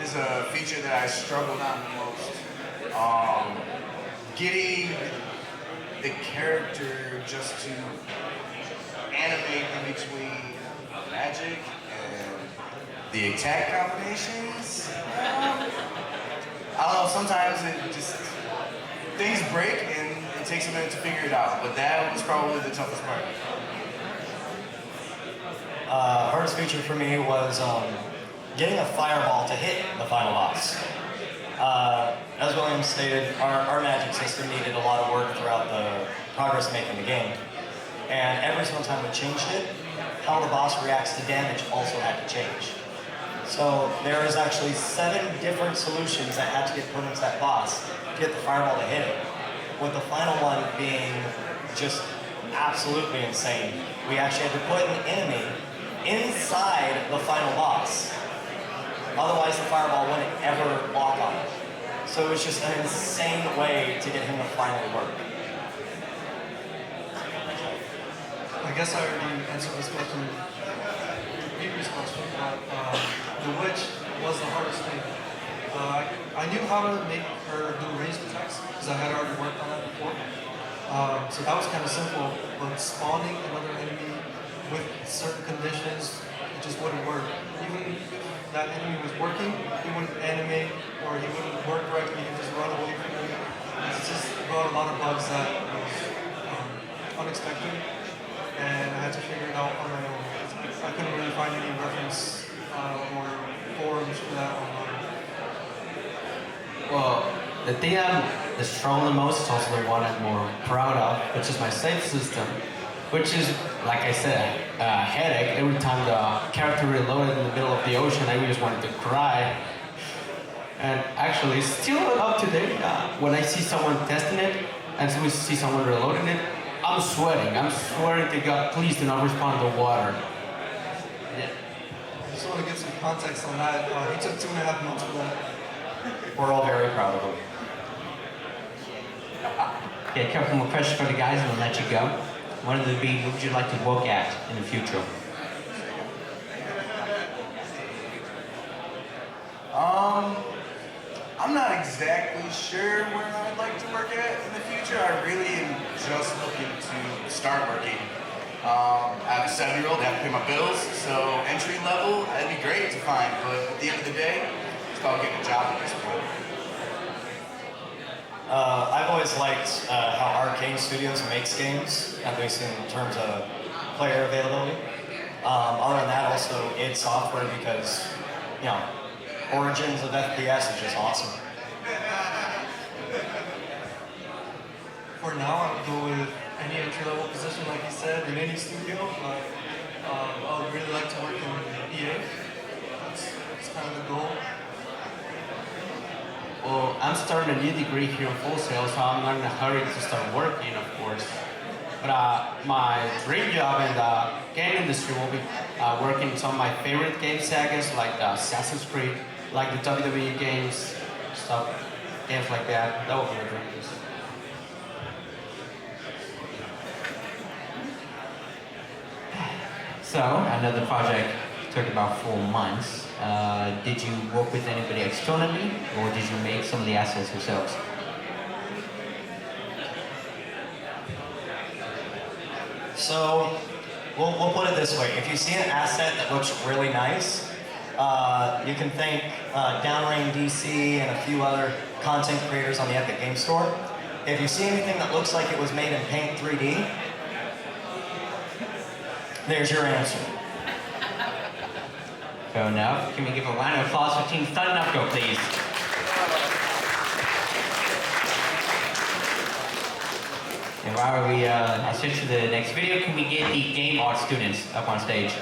is a feature that I struggled on the most. Getting the character just to animate in between magic and the attack combinations. I don't know, sometimes it just, things break and it takes a minute to figure it out, but that was probably the toughest part. Hardest feature for me was getting a fireball to hit the final boss. As William stated, our magic system needed a lot of work throughout the progress making the game. And every single time we changed it, how the boss reacts to damage also had to change. So there is actually 7 different solutions that had to get put into that boss to get the fireball to hit it. With the final one being just absolutely insane. We actually had to put an enemy inside the final boss. Otherwise the fireball wouldn't ever lock on it. So it was just an insane way to get him to finally work. I guess I already answered this question, the previous question, but the Witch was the hardest thing. I knew how to make her do ranged attacks because I had already worked on that before. So that was kind of simple, but spawning another enemy with certain conditions, it just wouldn't work. Even if that enemy was working, he wouldn't animate or he wouldn't work correctly, he'd just run away from me. It's just brought a lot of bugs that was unexpected, and I had to figure it out on my own. I couldn't really find any reference or forums for that online. Well, the thing I'm struggling the most is also the one I'm more proud of, which is my save system, which is, like I said, a headache. Every time the character reloaded in the middle of the ocean, I just wanted to cry. And actually, still up to date, when I see someone testing it, and we see someone reloading it, I'm sweating. I'm swearing to God, please do not respond to water. I just want to give some context on that. He took 2.5 months for that. We're all very proud of him. Okay, a couple more questions for the guys and we'll let you go. One of them would be, what would you like to work at in the future? I'm not exactly sure where I'd like to work at in the future. I really am just looking to start working. I have a 7-year-old, I have to pay my bills, so entry level, that'd be great to find, but at the end of the day, it's about getting a job at this point. I've always liked how Arcane Studios makes games, at least in terms of player availability. Other than that, also id Software, because, you know, origins of FPS is just awesome. For now, I would go with any entry-level position, like you said, in any studio, but I would really like to work in EA. That's kind of the goal. Well, I'm starting a new degree here in Full Sail, so I'm not in a hurry to start working, of course. But my dream job in the game industry will be working some of my favorite game sagas, like Assassin's Creed, like the WWE games, games like that. That would be my dream. So, another project took about 4 months. Did you work with anybody externally, or did you make some of the assets yourselves? So, we'll put it this way. If you see an asset that looks really nice, you can thank Downrain DC and a few other content creators on the Epic Game Store. If you see anything that looks like it was made in Paint 3D, there's your answer. Fair enough. Can we give a round of applause for Team Thunderknuckle, please? And while we switch to the next video, can we get the game art students up on stage?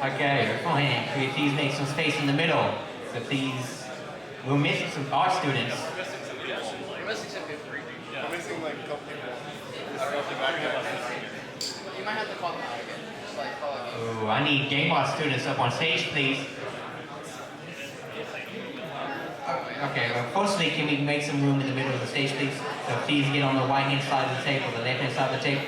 Okay, fine. Can we please make some space in the middle? So please, we're missing some art students. We're missing some good three. Yeah. We're missing like a couple people. I don't know if they're back there. You might have to call them out again. Just like call them out. Ooh, I need game art students up on stage, please. Okay, well, firstly, can we make some room in the middle of the stage, please? So please get on the right-hand side of the table, the left-hand side of the table.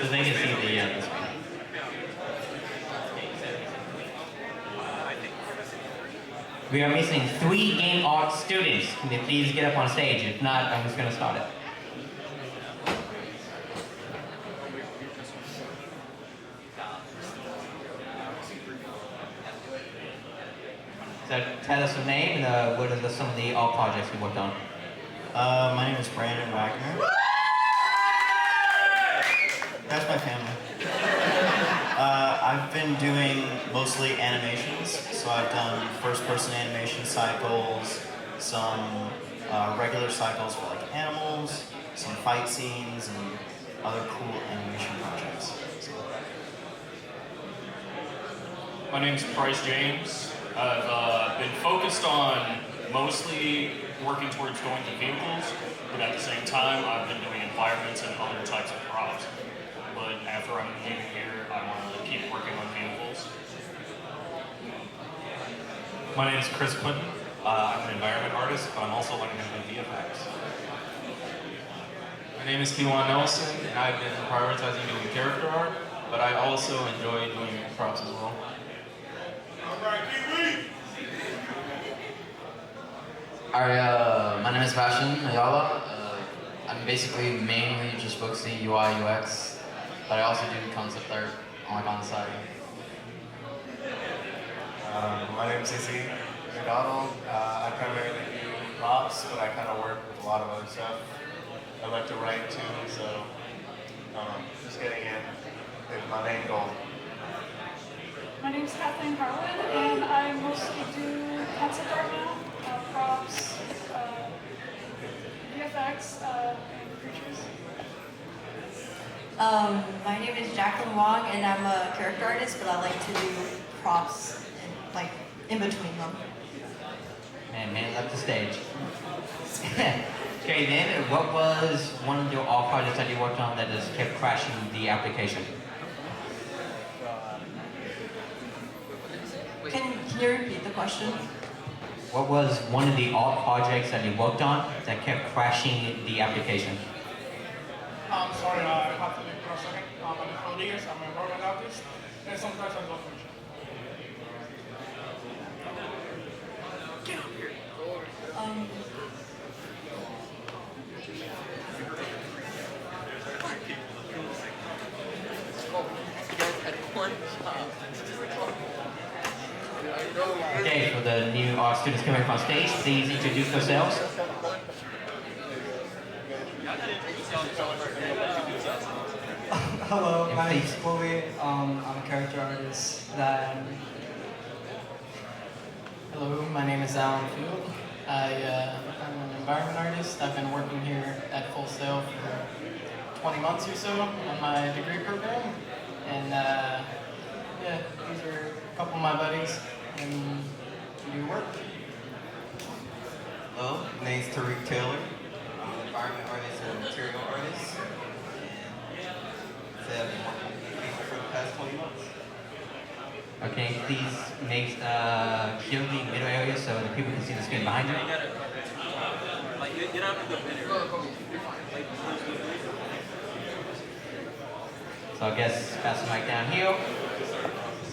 So they can see the screen. We are missing 3 game art students. Can they please get up on stage? If not, I'm just going to start it. So tell us your name and what are some of the art projects you worked on? My name is Brandon Wagner. That's my family. I've been doing mostly animations, so I've done first-person animation cycles, some regular cycles for like animals, some fight scenes, and other cool animation projects. My name's Bryce James. I've been focused on mostly working towards going to vehicles, but at the same time, I've been doing environments and other types of props. But after I'm leaving here, I want to keep working on vehicles. My name is Chris Clinton. I'm an environment artist, but I'm also learning how to do VFX. My name is Kiwan Nelson, and I've been prioritizing doing character art, but I also enjoy doing props as well. Alright, my name is Bashan Ayala. I'm basically mainly just focusing UI, UX, but I also do concept art on the side. My name is Izzy McDonald. I primarily do props, but I kind of work with a lot of other stuff. I like to write too, so just getting in is my main goal. My name's Kathleen Harlan, and I mostly do concept art now, props, VFX, and creatures. My name is Jacqueline Wong, and I'm a character artist, but I like to do props, and, like, in between them. Man left the stage. Okay, then, what was one of your art projects that you worked on that just kept crashing the application? Can you repeat the question? What was one of the art projects that you worked on that kept crashing the application? Sorry, I have to leave for a second. I'm Rodriguez, I'm an environment artist, and sometimes I do function. Okay, for the new art students coming up on stage, please introduce yourselves. Hello, my name is Chloe. I'm a character artist. Hello, my name is Alan Field. I'm an environment artist. I've been working here at Full Sail for 20 months or so on my degree program. And yeah, these are a couple of my buddies, and we do work. Hello, my name is Tariq Taylor. I'm an environment artist and a material artist. And I've been working with people for the past 20 months. Okay, please make kill the middle area so the people can see the screen behind you. So I guess pass the mic down here.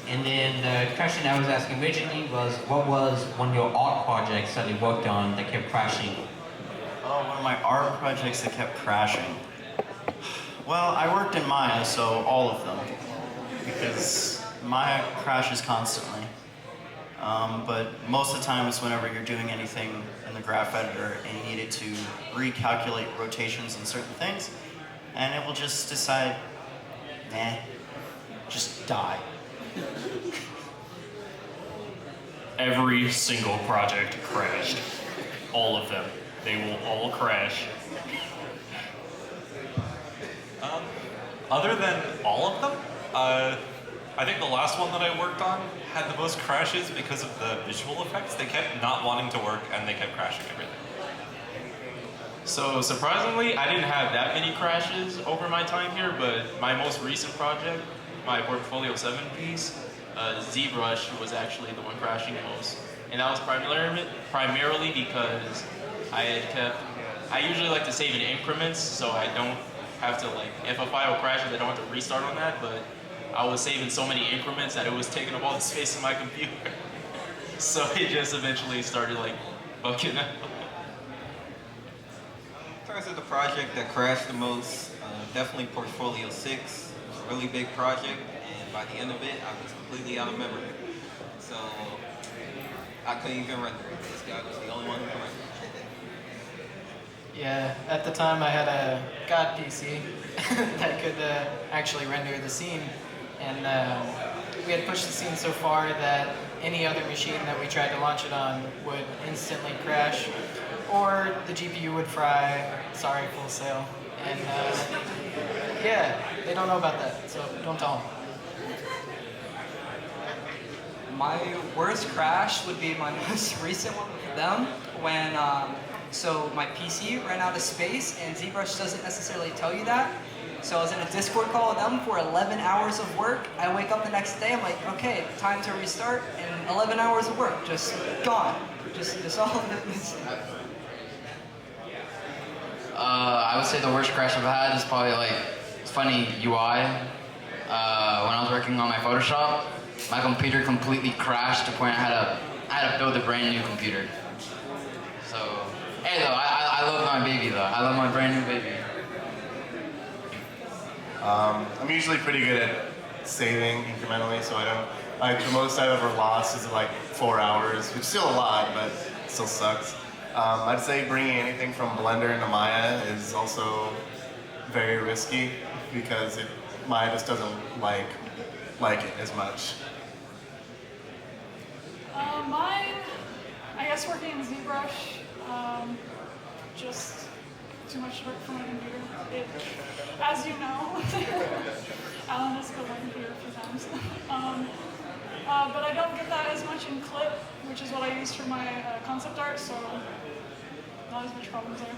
And then the question I was asking originally was, what was one of your art projects that you worked on that kept crashing? Oh, one of my art projects that kept crashing. Well, I worked in Maya, so all of them, because Maya crashes constantly. But most of the time it's whenever you're doing anything in the graph editor and you needed to recalculate rotations on certain things, and it will just decide, nah, just die. Every single project crashed. All of them. They will all crash. Other than all of them, I think the last one that I worked on had the most crashes because of the visual effects. They kept not wanting to work and they kept crashing everything. So surprisingly, I didn't have that many crashes over my time here, but my most recent project, my Portfolio 7 piece, ZBrush was actually the one crashing most. And that was primarily because I usually like to save in increments, so I don't have to, like, if a file crashes, I don't have to restart on that, but I was saving so many increments that it was taking up all the space in my computer. So it just eventually started, like, bugging out. In terms of the project that crashed the most, definitely Portfolio 6. It was a really big project, and by the end of it, I was completely out of memory. So I couldn't even render it. This guy was the only one who could render it. Yeah, at the time I had a God PC that could actually render the scene, and we had pushed the scene so far that any other machine that we tried to launch it on would instantly crash, or the GPU would fry. Sorry, Full Sail. And yeah, they don't know about that, so don't tell them. My worst crash would be my most recent one with them when so my PC ran out of space, and ZBrush doesn't necessarily tell you that. So I was in a Discord call with them for 11 hours of work. I wake up the next day, I'm like, okay, time to restart, and 11 hours of work just gone. Just all of it. I would say the worst crash I've had is probably like, it's funny, UI. When I was working on my Photoshop, my computer completely crashed to the point I had to build a brand new computer. So, hey though, I love my baby though. I love my brand new baby. I'm usually pretty good at saving incrementally, so I don't, like, the most I've ever lost is like 4 hours, which is still a lot, but it still sucks. I'd say bringing anything from Blender into Maya is also very risky because Maya just doesn't like it as much. Mine, I guess working in ZBrush, just too much work for my computer. As you know, Alan has killed my computer a few times. But I don't get that as much in Clip, which is what I use for my concept art, so not as much problems there.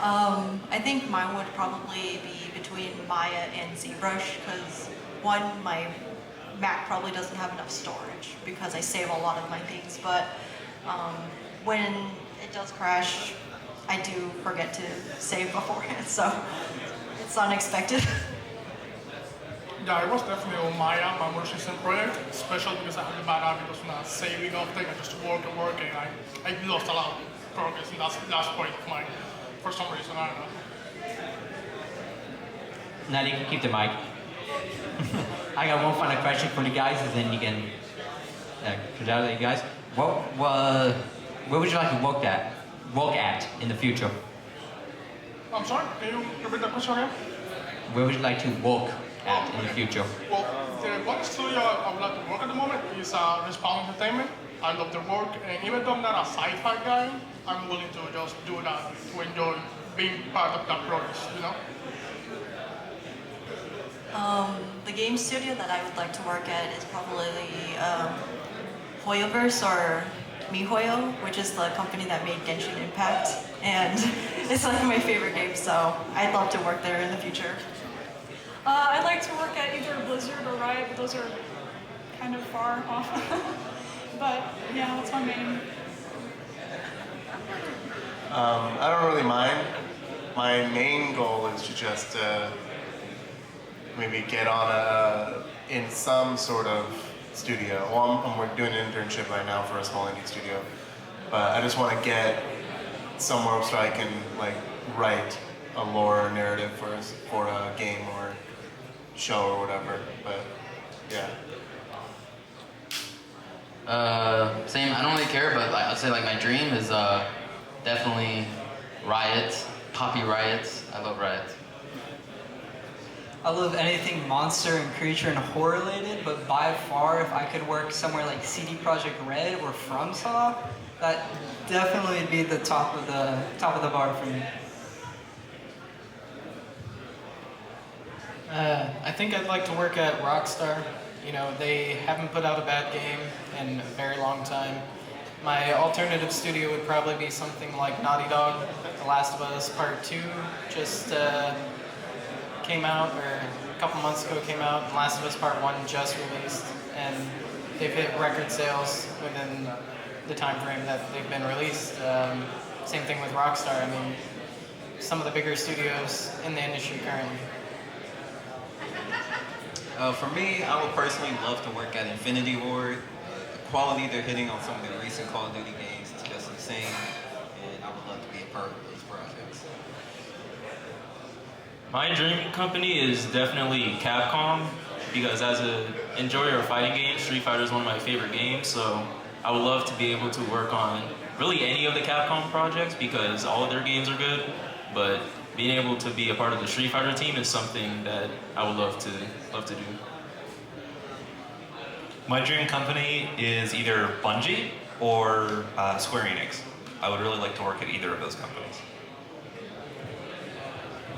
I think mine would probably be between Maya and ZBrush because one, my Mac probably doesn't have enough storage because I save a lot of my things, but when it does crash, I do forget to save beforehand, so it's unexpected. Yeah, it was definitely on Maya, my most recent project, especially because I have the bad habit of not saving everything. I just work and work, and I lost a lot of progress in that last point of mine. For some reason, I don't know. Now you can keep the mic. I got one final question for the guys, and then you can congratulate you guys. Where would you like to work at in the future? I'm sorry, can you repeat the question again? Where would you like to work at in the future? Well, the one studio I would like to work at the moment is Respawn Entertainment. I love their work, and even though I'm not a sci-fi guy, I'm willing to just do that to enjoy being part of that progress, you know? The game studio that I would like to work at is probably Hoyoverse or MiHoYo, which is the company that made Genshin Impact, and it's like my favorite game, so I'd love to work there in the future. I'd like to work at either Blizzard or Riot, but those are kind of far off. But yeah, that's my main. I don't really mind. My main goal is to just maybe get on in some sort of studio. Well, we're doing an internship right now for a small indie studio, but I just want to get somewhere so I can like write a lore narrative for a game or show or whatever. But yeah. Same. I don't really care, but I'd say like my dream is definitely Riot, Poppy Riot. I love Riot. I love anything monster and creature and horror related, but by far, if I could work somewhere like CD Projekt Red or FromSoft, that definitely would be the top of the bar for me. I think I'd like to work at Rockstar. You know, they haven't put out a bad game in a very long time. My alternative studio would probably be something like Naughty Dog. The Last of Us Part 2 just came out, or a couple months ago came out. The Last of Us Part 1 just released, and they've hit record sales within the time frame that they've been released. Same thing with Rockstar. I mean, some of the bigger studios in the industry currently. For me, I would personally love to work at Infinity Ward. The quality they're hitting on some of the recent Call of Duty games is just insane, and I would love to be a part of those projects. My dream company is definitely Capcom, because as an enjoyer of fighting games, Street Fighter is one of my favorite games, so I would love to be able to work on really any of the Capcom projects because all of their games are good, but being able to be a part of the Street Fighter team is something that I would love to do. My dream company is either Bungie or Square Enix. I would really like to work at either of those companies.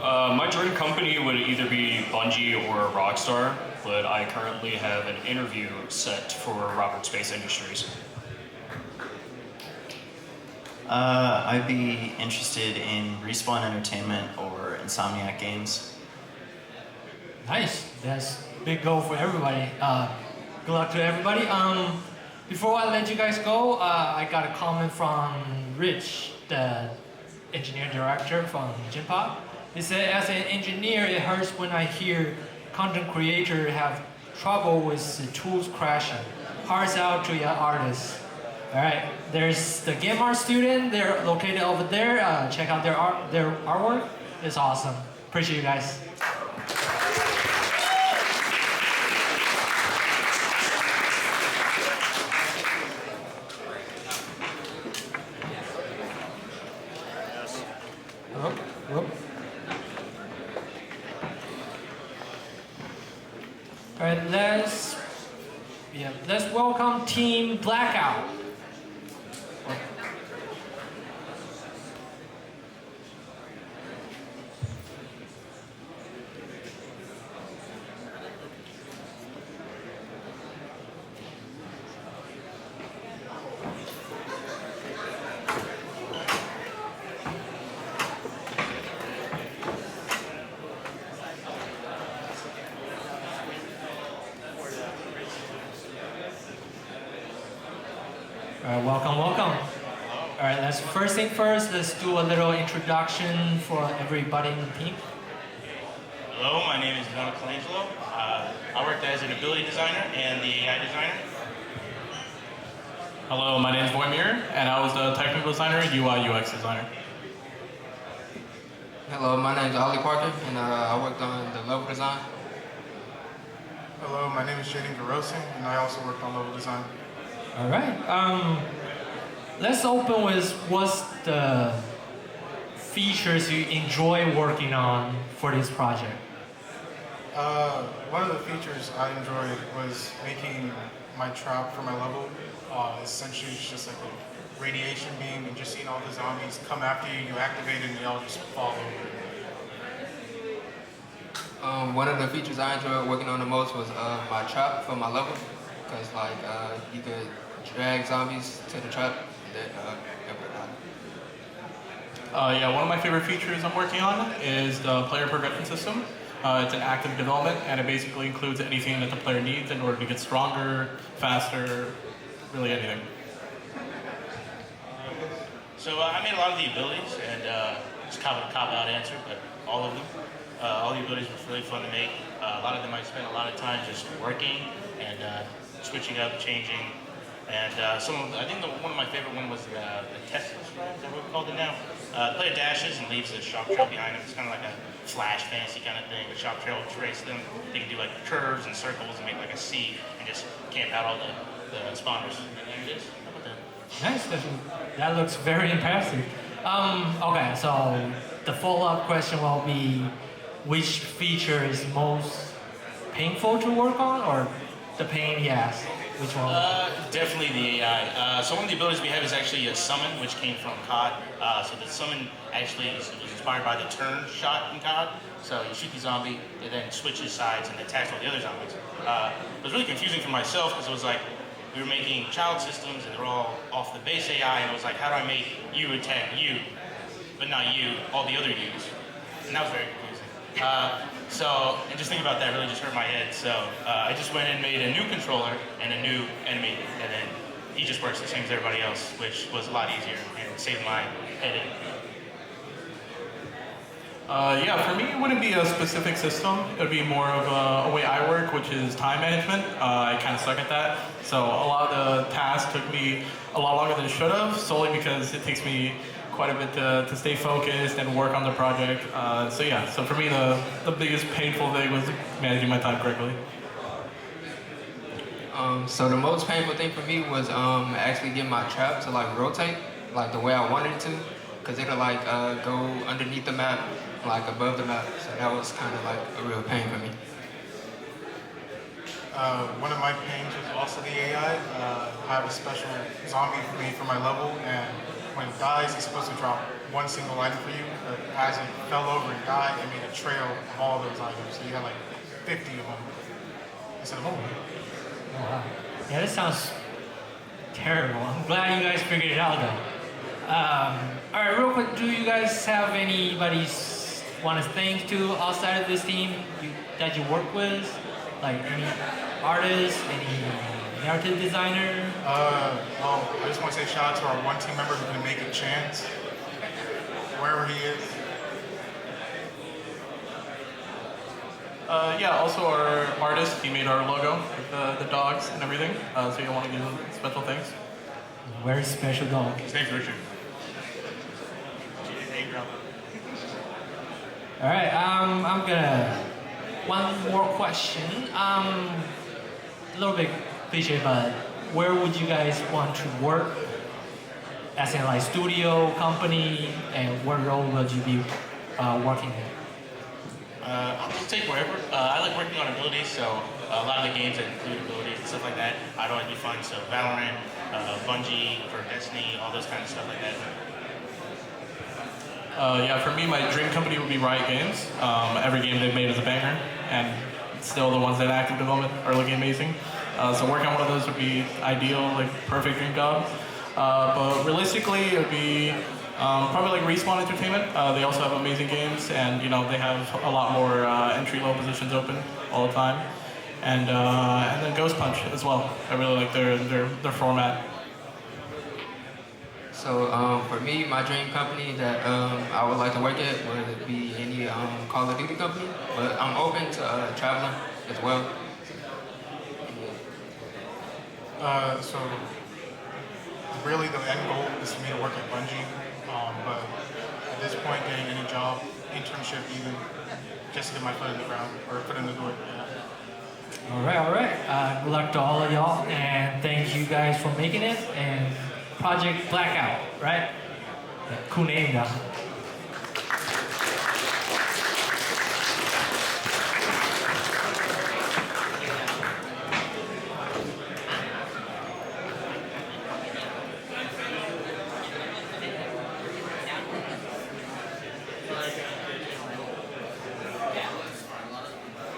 My dream company would either be Bungie or Rockstar, but I currently have an interview set for Robert Space Industries. I'd be interested in Respawn Entertainment or Insomniac Games. Nice. That's a big goal for everybody. Good luck to everybody. Before I let you guys go, I got a comment from Rich, the engineer director from Jinpop. He said, as an engineer, it hurts when I hear content creators have trouble with the tools crashing. Hearts out to your artists. All right, there's the Game Art student. They're located over there. Check out their artwork. It's awesome. Appreciate you guys. All right, let's welcome Team Blackout. All right, welcome. All right, let's first thing first, let's do a little introduction for everybody in the team. Hello, my name is Donald Colangelo. I worked as an ability designer and the AI designer. Hello, my name is Voimir, and I was the technical designer and UI UX designer. Hello, my name is Ollie Parker, and I worked on the level design. Hello, my name is Jaden Garosi, and I also worked on level design. All right. Let's open with what's the features you enjoy working on for this project. One of the features I enjoyed was making my trap for my level. Essentially, it's just like a radiation beam, and just seeing all the zombies come after you. You activate it, and they all just fall over. One of the features I enjoyed working on the most was my trap for my level, because like you could drag zombies to the trap. Yeah, one of my favorite features I'm working on is the player progression system. It's an active development, and it basically includes anything that the player needs in order to get stronger, faster, really anything. So I made a lot of the abilities, and it's kind of a cop-out answer, but all of them. All the abilities were really fun to make. A lot of them I spent a lot of time just working and switching up, changing. And I think one of my favorite one was the Tesla strap, is that what we called it now? The player dashes and leaves a shock trail behind him. It's kind of like a Flash fantasy kind of thing. The shock trail will trace them. They can do like curves and circles and make like a C and just camp out all the spawners. And there it is. How about that? Nice. That looks very impressive. Okay, so the follow-up question will be, which feature is most painful to work on, or the pain, yes? Which one? Definitely the AI. So one of the abilities we have is actually a summon, which came from COD. So the summon actually was inspired by the turn shot in COD. So you shoot the zombie, it then switches sides and attacks all the other zombies. It was really confusing for myself because it was like we were making child systems and they're all off the base AI, and it was like, how do I make you attack you, but not you, all the other yous? And that was very confusing. And just thinking about that really just hurt my head. So I just went and made a new controller and a new enemy, and then he just works the same as everybody else, which was a lot easier and saved my headache. Yeah, for me, it wouldn't be a specific system. It would be more of a way I work, which is time management. I kind of suck at that. So a lot of the tasks took me a lot longer than it should have, solely because it takes me quite a bit to stay focused and work on the project. So for me, the biggest painful thing was managing my time correctly. So the most painful thing for me was actually getting my trap to like rotate like the way I wanted it to, because it could like go underneath the map, like above the map. So that was kind of like a real pain for me. One of my pains was also the AI. I have a special zombie for me for my level, and when it dies, it's supposed to drop one single item for you. But as it fell over and died, it made a trail of all those items. So you had like 50 of them instead of one. Oh, wow. Yeah, this sounds terrible. I'm glad you guys figured it out though. All right, real quick, do you guys have anybody want to thank to outside of this team that you work with? Like any artists, any narrative designer? Well, I just want to say shout out to our one team member who's been making Chance, wherever he is. Yeah, also our artist, he made our logo with the dogs and everything. So you want to give him special thanks. Very special dog. His name's Richard. All right, I'm gonna, one more question. A little bit cliche, but where would you guys want to work? As in like studio, company, and what role would you be working in? I'll just take wherever. I like working on abilities, so a lot of the games that include abilities and stuff like that, I don't like be fun. So Valorant, Bungie for Destiny, all those kind of stuff like that. Yeah, for me, my dream company would be Riot Games. Every game they've made is a banger, and still the ones that are active development are looking amazing. So working on one of those would be ideal, like perfect dream job. But realistically, it would be probably like Respawn Entertainment. They also have amazing games, and they have a lot more entry-level positions open all the time. And then Ghost Punch as well. I really like their format. So for me, my dream company that I would like to work at would be any Call of Duty company, but I'm open to traveling as well. So really the end goal is for me to work at Bungie, but at this point getting any job, internship even, just to get my foot in the ground, or foot in the door. Yeah. All right. Good luck to all of y'all, and thank you guys for making it. And Project Blackout, right? Yeah, cool name, though.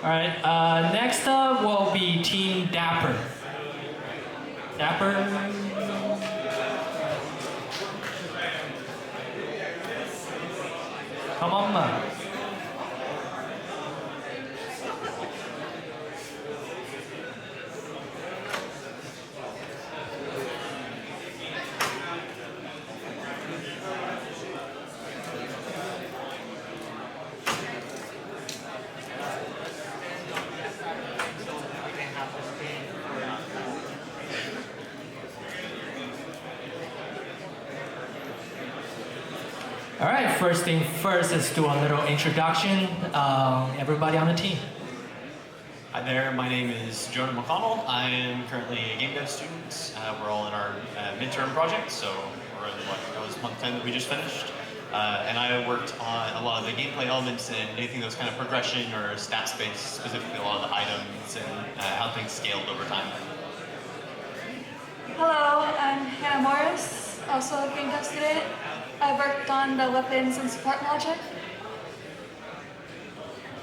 All right, next up will be Team Dapper. Dapper? Come on, man. All right, first thing first, let's do a little introduction. Everybody on the team. Hi there, my name is Jonah McConnell. I am currently a game dev student. We're all in our midterm project, so we're in that was month 10 that we just finished. And I worked on a lot of the gameplay elements and anything that was kind of progression or stats-based, specifically a lot of the items and how things scaled over time. Hello, I'm Hannah Morris, also a game dev student. I worked on the weapons and support logic.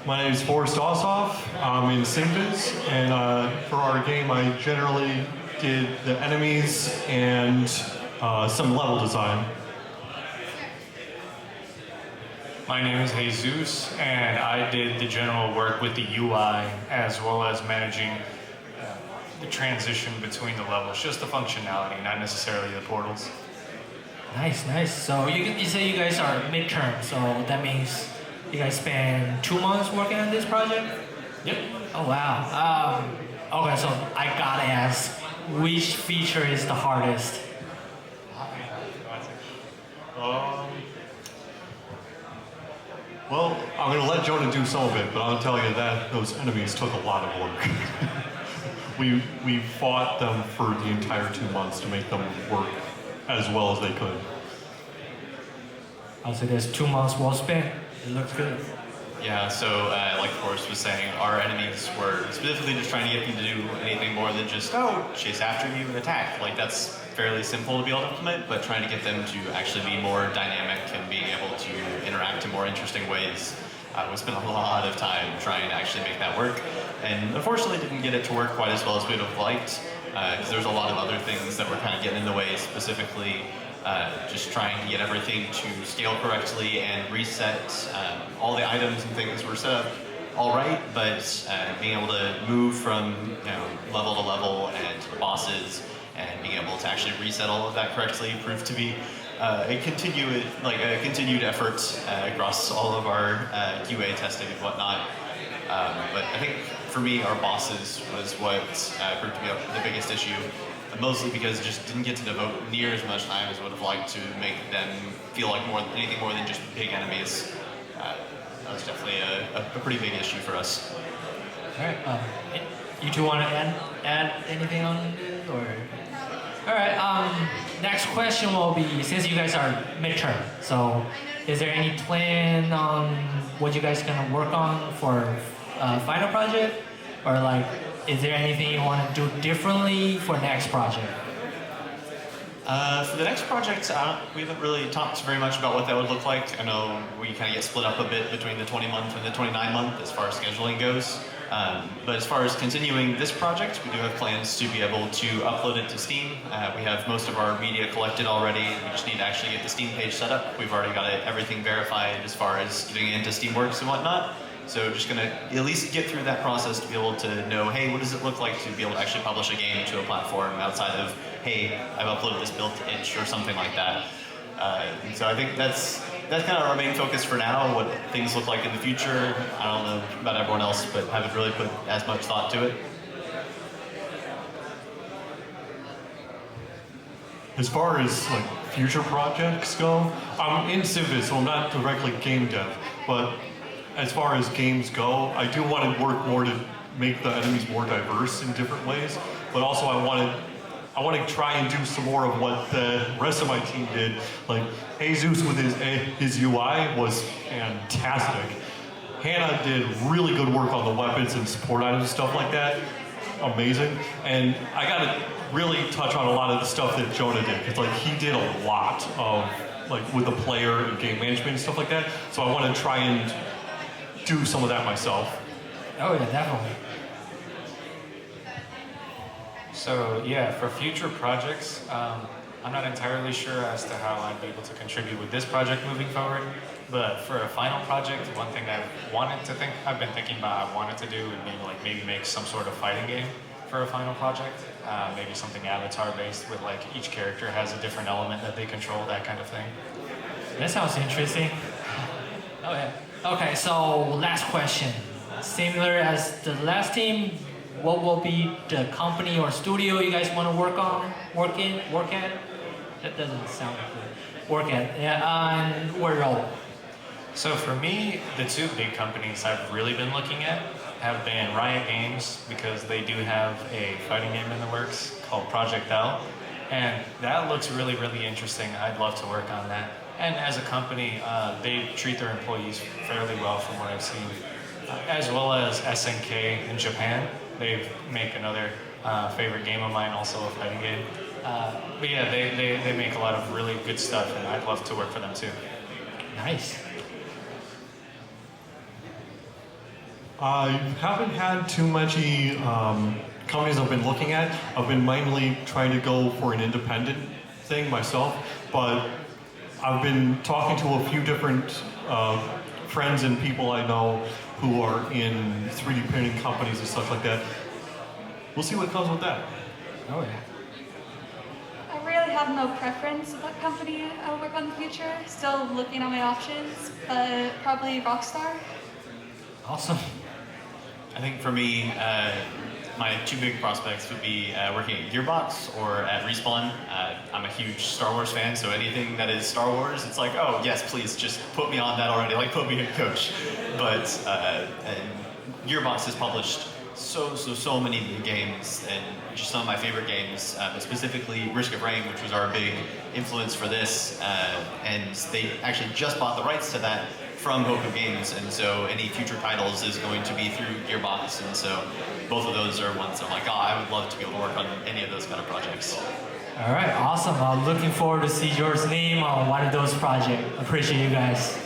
My name is Forrest Ossoff. I'm in Simbiz, and for our game, I generally did the enemies and some level design. My name is Jesus, and I did the general work with the UI as well as managing the transition between the levels, just the functionality, not necessarily the portals. Nice. So you say you guys are midterm, so that means you guys spend 2 months working on this project? Yep. Oh wow. Okay, so I gotta ask, which feature is the hardest? Well, I'm going to let Jonah do some of it, but I'll tell you that those enemies took a lot of work. we fought them for the entire 2 months to make them work as well as they could. I'll say there's 2 months well spent. It looks good. Yeah, so like Forrest was saying, our enemies were specifically just trying to get them to do anything more than just, chase after you and attack. Like, that's fairly simple to be able to implement, but trying to get them to actually be more dynamic and being able to interact in more interesting ways. We spent a lot of time trying to actually make that work, and unfortunately didn't get it to work quite as well as we'd have liked, because there's a lot of other things that were kind of getting in the way, specifically just trying to get everything to scale correctly and reset all the items and things were set up all right, but being able to move from level to level and to the bosses and being able to actually reset all of that correctly proved to be a continued effort across all of our QA testing and whatnot. But I think for me, our bosses was what proved to be the biggest issue. Mostly because it just didn't get to devote near as much time as I would have liked to make them feel like anything more than just big enemies. That was definitely a pretty big issue for us. All right. You two want to add anything on it, or? All right. Next question will be, since you guys are midterm, so is there any plan on what you guys gonna work on for final project, or like, is there anything you want to do differently for next project? For the next project, we haven't really talked very much about what that would look like. I know we kind of get split up a bit between the 20-month and the 29-month as far as scheduling goes. But as far as continuing this project, we do have plans to be able to upload it to Steam. We have most of our media collected already. We just need to actually get the Steam page set up. We've already got everything verified as far as getting it into Steamworks and whatnot. So just gonna at least get through that process to be able to know, hey, what does it look like to be able to actually publish a game to a platform outside of, hey, I've uploaded this build to itch or something like that. So I think that's kind of our main focus for now. What things look like in the future, I don't know about everyone else, but haven't really put as much thought to it. As far as like future projects go, I'm in Civis, so I'm not directly game dev, but as far as games go, I do want to work more to make the enemies more diverse in different ways, but also I want to try and do some more of what the rest of my team did. Like Jesus with his UI was fantastic. Hannah did really good work on the weapons and support items and stuff like that. Amazing. And I got to really touch on a lot of the stuff that Jonah did, because like he did a lot of like with the player and game management and stuff like that. So I want to try and do some of that myself. Oh yeah, definitely. So yeah, for future projects, I'm not entirely sure as to how I'd be able to contribute with this project moving forward. But for a final project, one thing I've been thinking about I wanted to do would be like maybe make some sort of fighting game for a final project. Maybe something avatar based with like each character has a different element that they control, that kind of thing. That sounds interesting. Oh yeah. Okay, so last question. Similar as the last team, what will be the company or studio you guys want to work at? That doesn't sound good. Work at, yeah, and what role? So for me, the two big companies I've really been looking at have been Riot Games, because they do have a fighting game in the works called Project L, and that looks really, really interesting. I'd love to work on that. And as a company, they treat their employees fairly well from what I've seen, as well as SNK in Japan. They make another favorite game of mine, also a fighting game. But yeah, they make a lot of really good stuff, and I'd love to work for them too. Nice. I haven't had too many companies I've been looking at. I've been mainly trying to go for an independent thing myself, but I've been talking to a few different friends and people I know who are in 3D printing companies and stuff like that. We'll see what comes with that. Oh yeah. I really have no preference of what company I'll work on in the future. Still looking at my options, but probably Rockstar. Awesome. I think for me, my two big prospects would be working at Gearbox or at Respawn. I'm a huge Star Wars fan, so anything that is Star Wars, it's like, oh yes, please, just put me on that already, like put me in coach. But and Gearbox has published so many new games, and just some of my favorite games, specifically Risk of Rain, which was our big influence for this, and they actually just bought the rights to that from Hoku Games, and so any future titles is going to be through Gearbox, and so both of those are ones I'm like, oh, I would love to be able to work on any of those kind of projects. All right, awesome. I'm looking forward to see yours name on one of those projects. Appreciate you guys.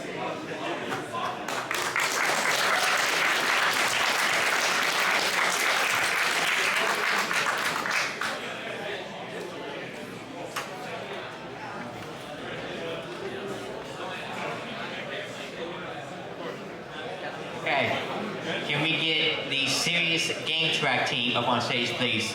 Okay, can we get the Serious Game Track team up on stage, please?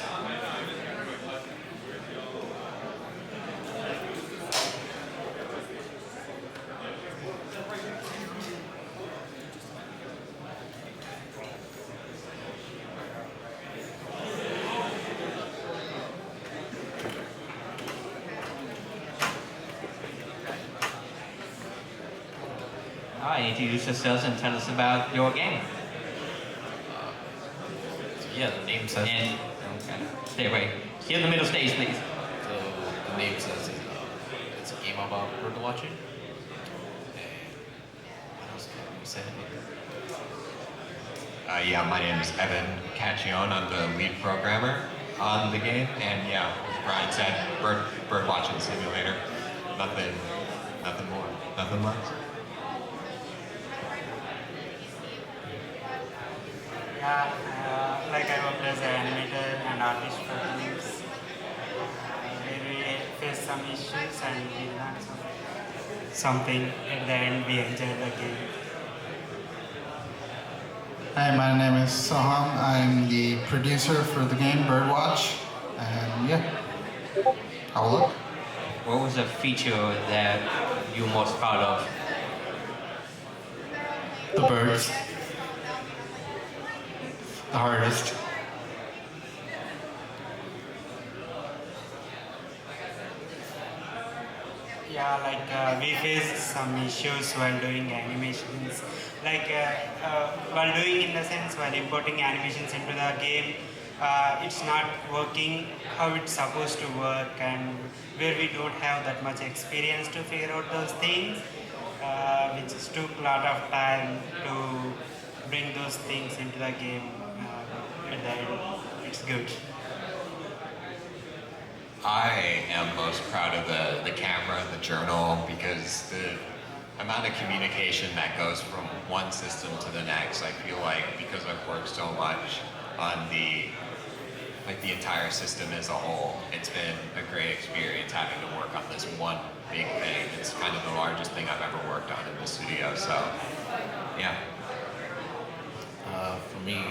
All right, introduce yourselves and tell us about your game. Yeah, the name says. And stay away. Here in the middle stage, please. So the name says it's a game about bird watching. say anything. Yeah, my name is Evan Cacchione. I'm the lead programmer on the game, and yeah, as Brian said, bird watching simulator. Nothing more, nothing less. Yeah, like I worked as an animator and artist for games. We faced some issues and we learned something. At the end, we enjoyed the game. Hi, my name is Soham. I'm the producer for the game Birdwatch, and yeah, how will look. What was the feature that you're most proud of? The birds. The hardest. Yeah, like we faced some issues while doing animations. Like while doing in the sense while importing animations into the game, it's not working how it's supposed to work, and where we don't have that much experience to figure out those things, which took a lot of time to bring those things into the game. At the end, it's good. I am most proud of the camera, the journal, because the amount of communication that goes from one system to the next, I feel like because I've worked so much on the entire system as a whole, it's been a great experience having to work on this one big thing. It's kind of the largest thing I've ever worked on in the studio, so yeah. For me,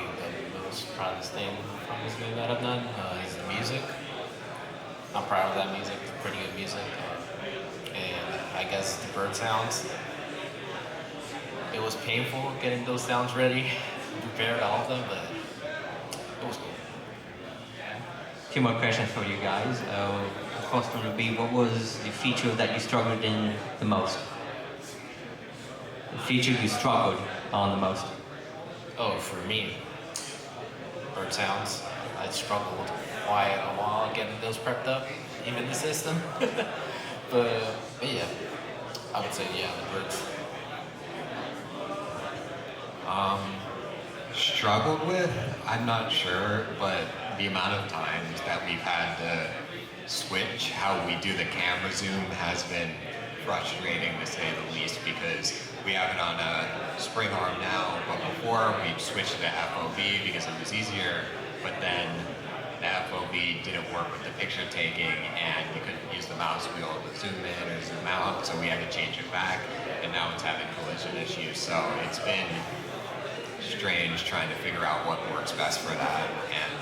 the most proudest thing from this game that I've done is the music. I'm proud of that music. It's pretty good music. And I guess the bird sounds. It was painful getting those sounds ready, prepared all of them, but it was cool. Two more questions for you guys. The first one would be, what was the feature that you struggled in the most? The feature you struggled on the most? Oh, for me, bird sounds. I struggled quite a while getting those prepped up, even the system. but yeah, I would say yeah, the birds. Struggled with? I'm not sure, but the amount of times that we've had to switch how we do the camera zoom has been frustrating to say the least, because we have it on a spring arm now, but before we switched to FOV because it was easier, but then the FOV didn't work with the picture taking, and you couldn't use the mouse wheel to zoom in or zoom out, so we had to change it back, and now it's having collision issues. So it's been strange trying to figure out what works best for that. And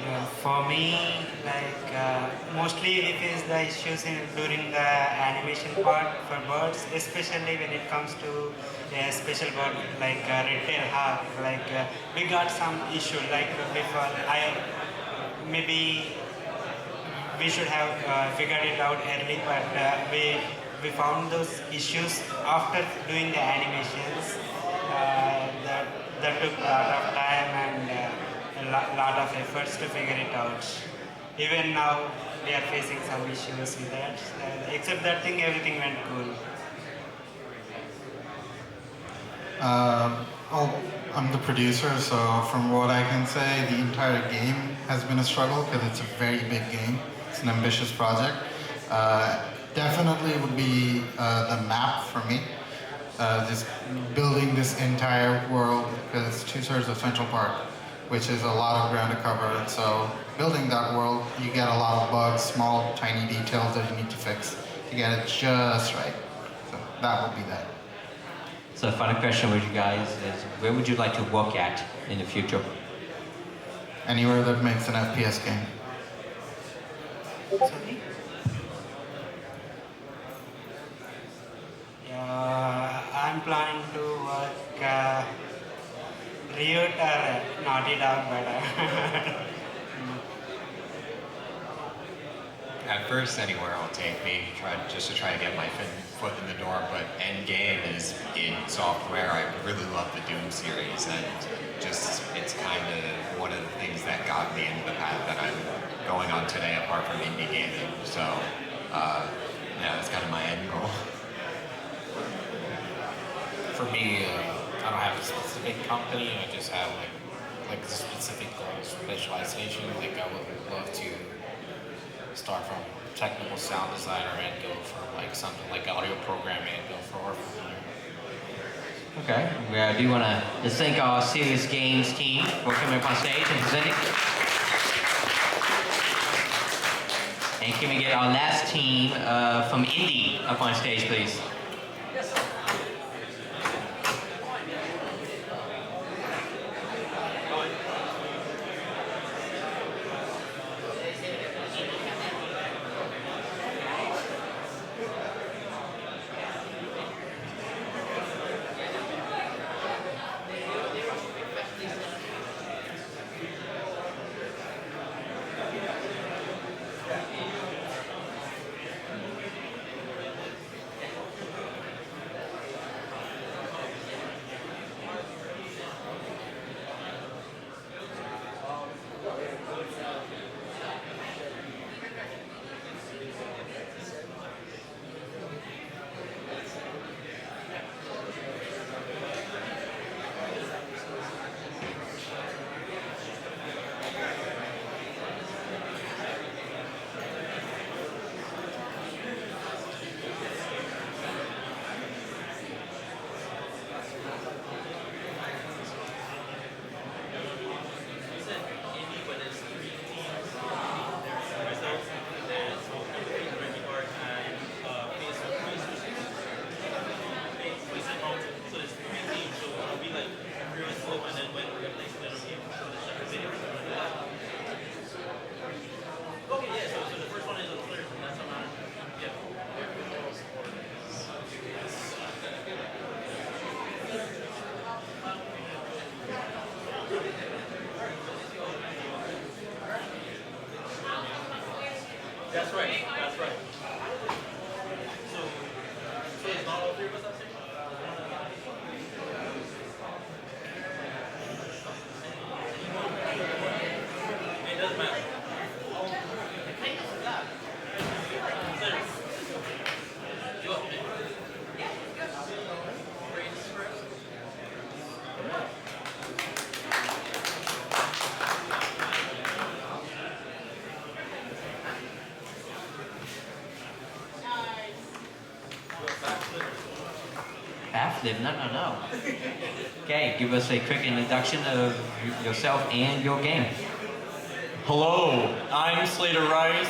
Yeah, for me, like mostly we face the issues during the animation part for birds, especially when it comes to a special bird like red-tailed hawk. Like we got some issue like before. Maybe we should have figured it out early, but we found those issues after doing the animations. That took a lot of time and a lot of efforts to figure it out. Even now, we are facing some issues with that. Except that thing, everything went cool. I'm the producer, so from what I can say, the entire game has been a struggle because it's a very big game. It's an ambitious project. Definitely would be the map for me. Just building this entire world, because it's 2/3 of Central Park, which is a lot of ground to cover. So building that world, you get a lot of bugs, small, tiny details that you need to fix to get it just right. So that would be that. So the final question with you guys is, where would you like to work at in the future? Anywhere that makes an FPS game. I'm planning to work Riot or Naughty Dog, but at first, anywhere will take me, just to try to get my foot in the door, but Endgame is in software. I really love the Doom series, and just it's kind of one of the things that got me into the path that I'm going on today, apart from indie gaming. So Yeah, that's kind of my end goal. For me, I don't have a specific company. I just have like specific goal specialization. Like I would love to start from technical sound designer and go from like something like audio programming and go forward from there. Okay, I do want to just thank our Serious Games team for coming up on stage and presenting. And can we get our last team from Indie up on stage, please? That's right. That's right. So it's not all three of us up there? It doesn't matter. Backflip? No. Okay, give us a quick introduction of yourself and your game. Hello, I'm Slater Rice.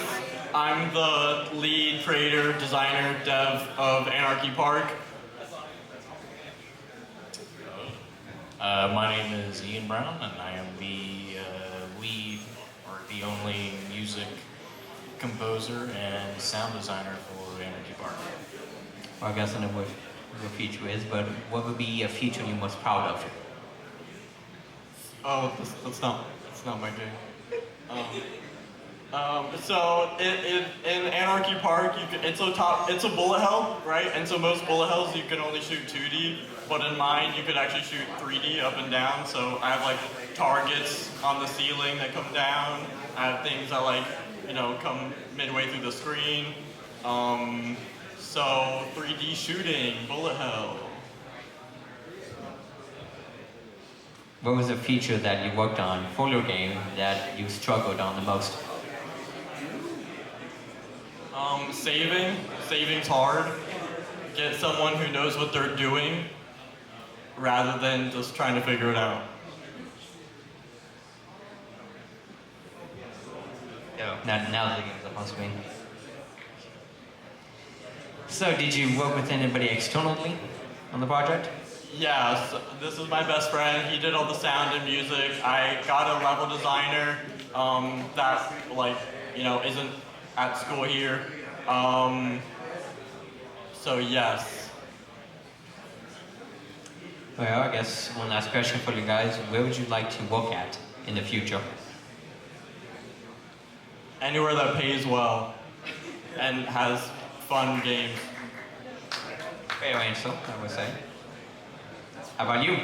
I'm the lead creator, designer, dev of Anarchy Park. My name is Ian Brown, and I am the lead, or the only music composer and sound designer for Anarchy Park. Well, I guess I know what your future is, but what would be a future you're most proud of? Oh, that's not my game. So in Anarchy Park, it's a bullet hell, right? And so most bullet hells you can only shoot 2D, but in mine you could actually shoot 3D up and down. So I have like targets on the ceiling that come down. I have things that come midway through the screen. So 3D shooting, bullet hell. What was a feature that you worked on for your game that you struggled on the most? Saving's hard. Get someone who knows what they're doing rather than just trying to figure it out. Now the game's up on screen. So did you work with anybody externally on the project? Yeah, so this is my best friend. He did all the sound and music. I got a level designer that isn't at school here. So yes. Well, I guess one last question for you guys. Where would you like to work at in the future? Anywhere that pays well and has fun games. Fair answer, I would say. How about you?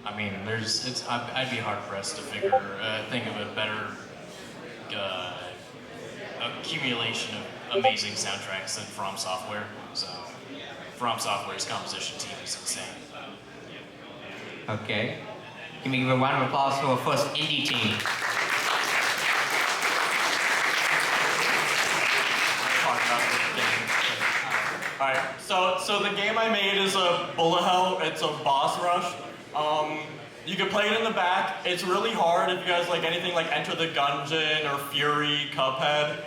I mean, I'd be hard pressed to think of a better accumulation of amazing soundtracks than From Software. So From Software's composition team is insane. Okay. Can we give a round of applause for our first indie team? Alright, so the game I made is a bullet hell. It's a boss rush. You can play it in the back. It's really hard if you guys like anything like Enter the Gungeon or Fury, Cuphead.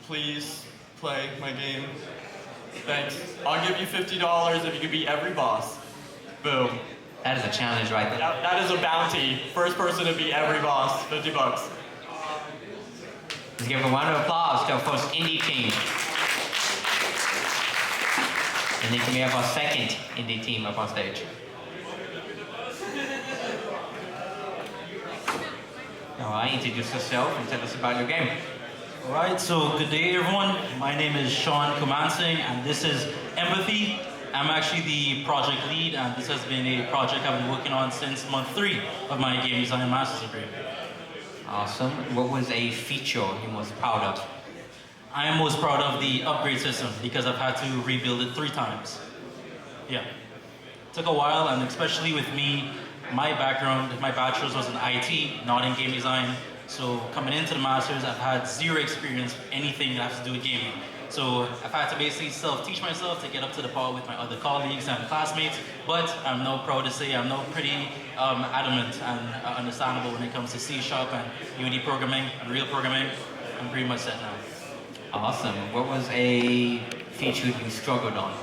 Please play my game. Thanks. I'll give you $50 if you can beat every boss. Boom. That is a challenge right there. That is a bounty. First person to beat every boss, $50. Let's give a round of applause to our first indie team. And then can we have our second indie team up on stage? Alright, introduce yourself and tell us about your game. Alright, so good day everyone. My name is Sean Kumansing and this is Empathy. I'm actually the project lead and this has been a project I've been working on since month 3 of my game design master's degree. Awesome. What was a feature you're most proud of? I am most proud of the upgrade system because I've had to rebuild it 3 times. Yeah. It took a while, and especially with me, my background, my bachelor's was in IT, not in game design. So coming into the master's, I've had 0 experience with anything that has to do with gaming. So I've had to basically self-teach myself to get up to the par with my other colleagues and classmates, but I'm now proud to say I'm now pretty adamant and understandable when it comes to C# and Unity programming and real programming. I'm pretty much set now. Awesome. What was a feature you struggled on?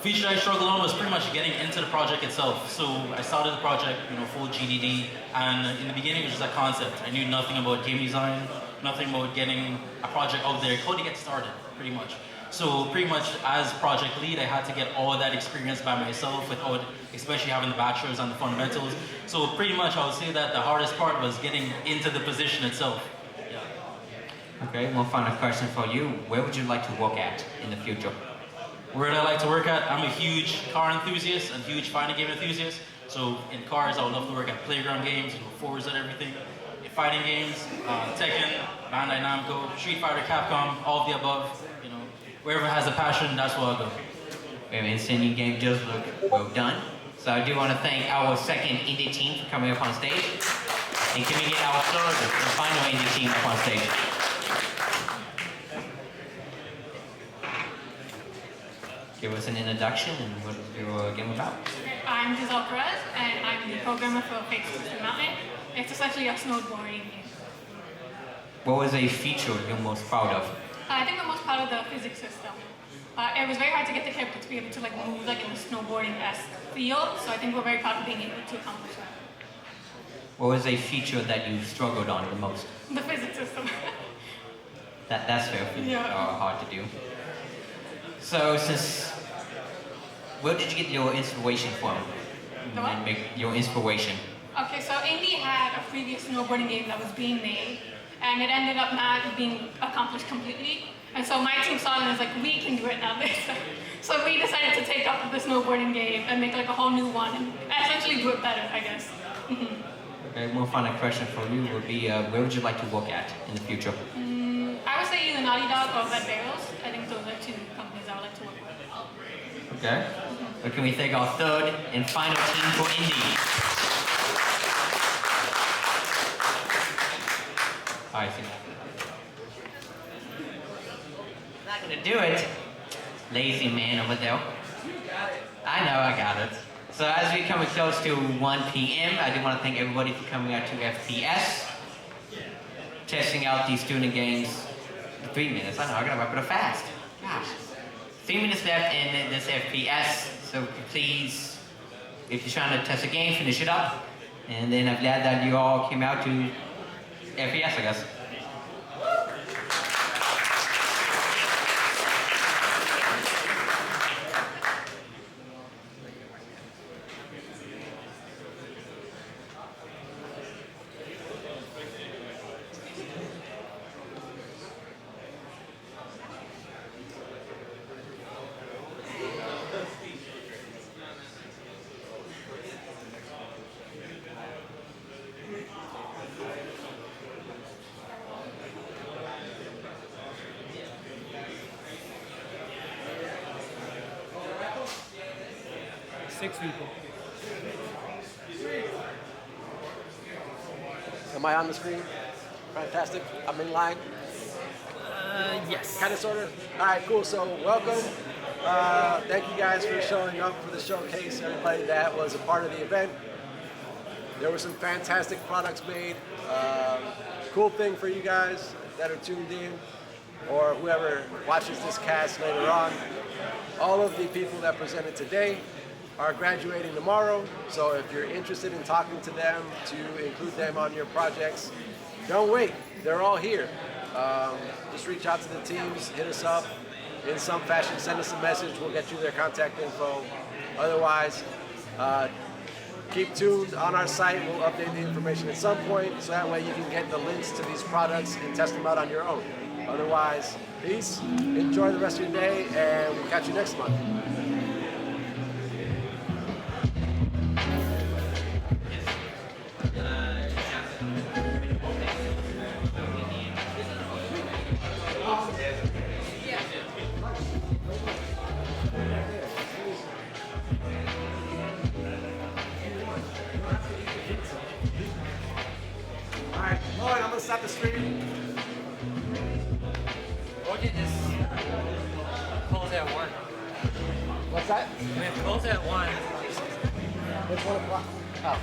Feature I struggled on was pretty much getting into the project itself. So I started the project, full GDD, and in the beginning it was just a concept. I knew nothing about game design, nothing about getting a project out there, how to get started, pretty much. So pretty much as project lead, I had to get all that experience by myself without, especially having the bachelor's and the fundamentals. So pretty much I would say that the hardest part was getting into the position itself. Okay, one final question for you. Where would you like to work at in the future? Where would I like to work at? I'm a huge car enthusiast and huge fighting game enthusiast. So in cars, I would love to work at playground games, Forza and everything. In fighting games, Tekken, Bandai Namco, Street Fighter, Capcom, all of the above. Wherever has a passion, that's where I'll go. Very insane game does look well done. So I do want to thank our second indie team for coming up on stage. And can we get our third and final indie team up on stage? Give us an introduction and what is your game about? I'm Giselle Perez, and I'm the programmer for Fate System Mountain. It's essentially a snowboarding game. What was a feature you're most proud of? I think I'm most proud of the physics system. It was very hard to get the character to be able to move in a snowboarding-esque field, so I think we're very proud of being able to accomplish that. What was a feature that you struggled on the most? The physics system. That's fair. Physics are hard to do. So where did you get your inspiration from? The what? Your inspiration. Okay, so Indie had a previous snowboarding game that was being made, and it ended up not being accomplished completely. And so my team saw it and was like, we can do it now. So we decided to take up the snowboarding game and make a whole new one and essentially do it better, I guess. Okay, one final question for you would be, where would you like to work at in the future? I would say either Naughty Dog or Red Barrels. I think those are 2 companies I would like to work with. Okay. But can we thank our third and final team for Indie? All right, not gonna do it. Lazy man over there. I know, I got it. So as we come close to 1 p.m., I do want to thank everybody for coming out to FPS. Testing out these student games. 3 minutes, I know, I gotta wrap it up fast. Gosh. 3 minutes left in this FPS, so please, if you're trying to test a game, finish it up. And then I'm glad that you all came out to FPS, I guess. 6 people. Am I on the screen? Fantastic. I'm in line. Yes. Kind of, sort of. All right, cool. So welcome. Thank you guys for showing up for the showcase. Everybody that was a part of the event. There were some fantastic products made. Cool thing for you guys that are tuned in, or whoever watches this cast later on. All of the people that presented today are graduating tomorrow. So if you're interested in talking to them to include them on your projects, don't wait. They're all here. Just reach out to the teams, hit us up in some fashion, send us a message, we'll get you their contact info. Otherwise, keep tuned on our site, we'll update the information at some point, so that way you can get the links to these products and test them out on your own. Otherwise, peace, enjoy the rest of your day, and we'll catch you next month. Alright, Lloyd, I'm gonna stop the stream. Or you just close at 1. What's that? We close at 1. It's 1 o'clock. Oh.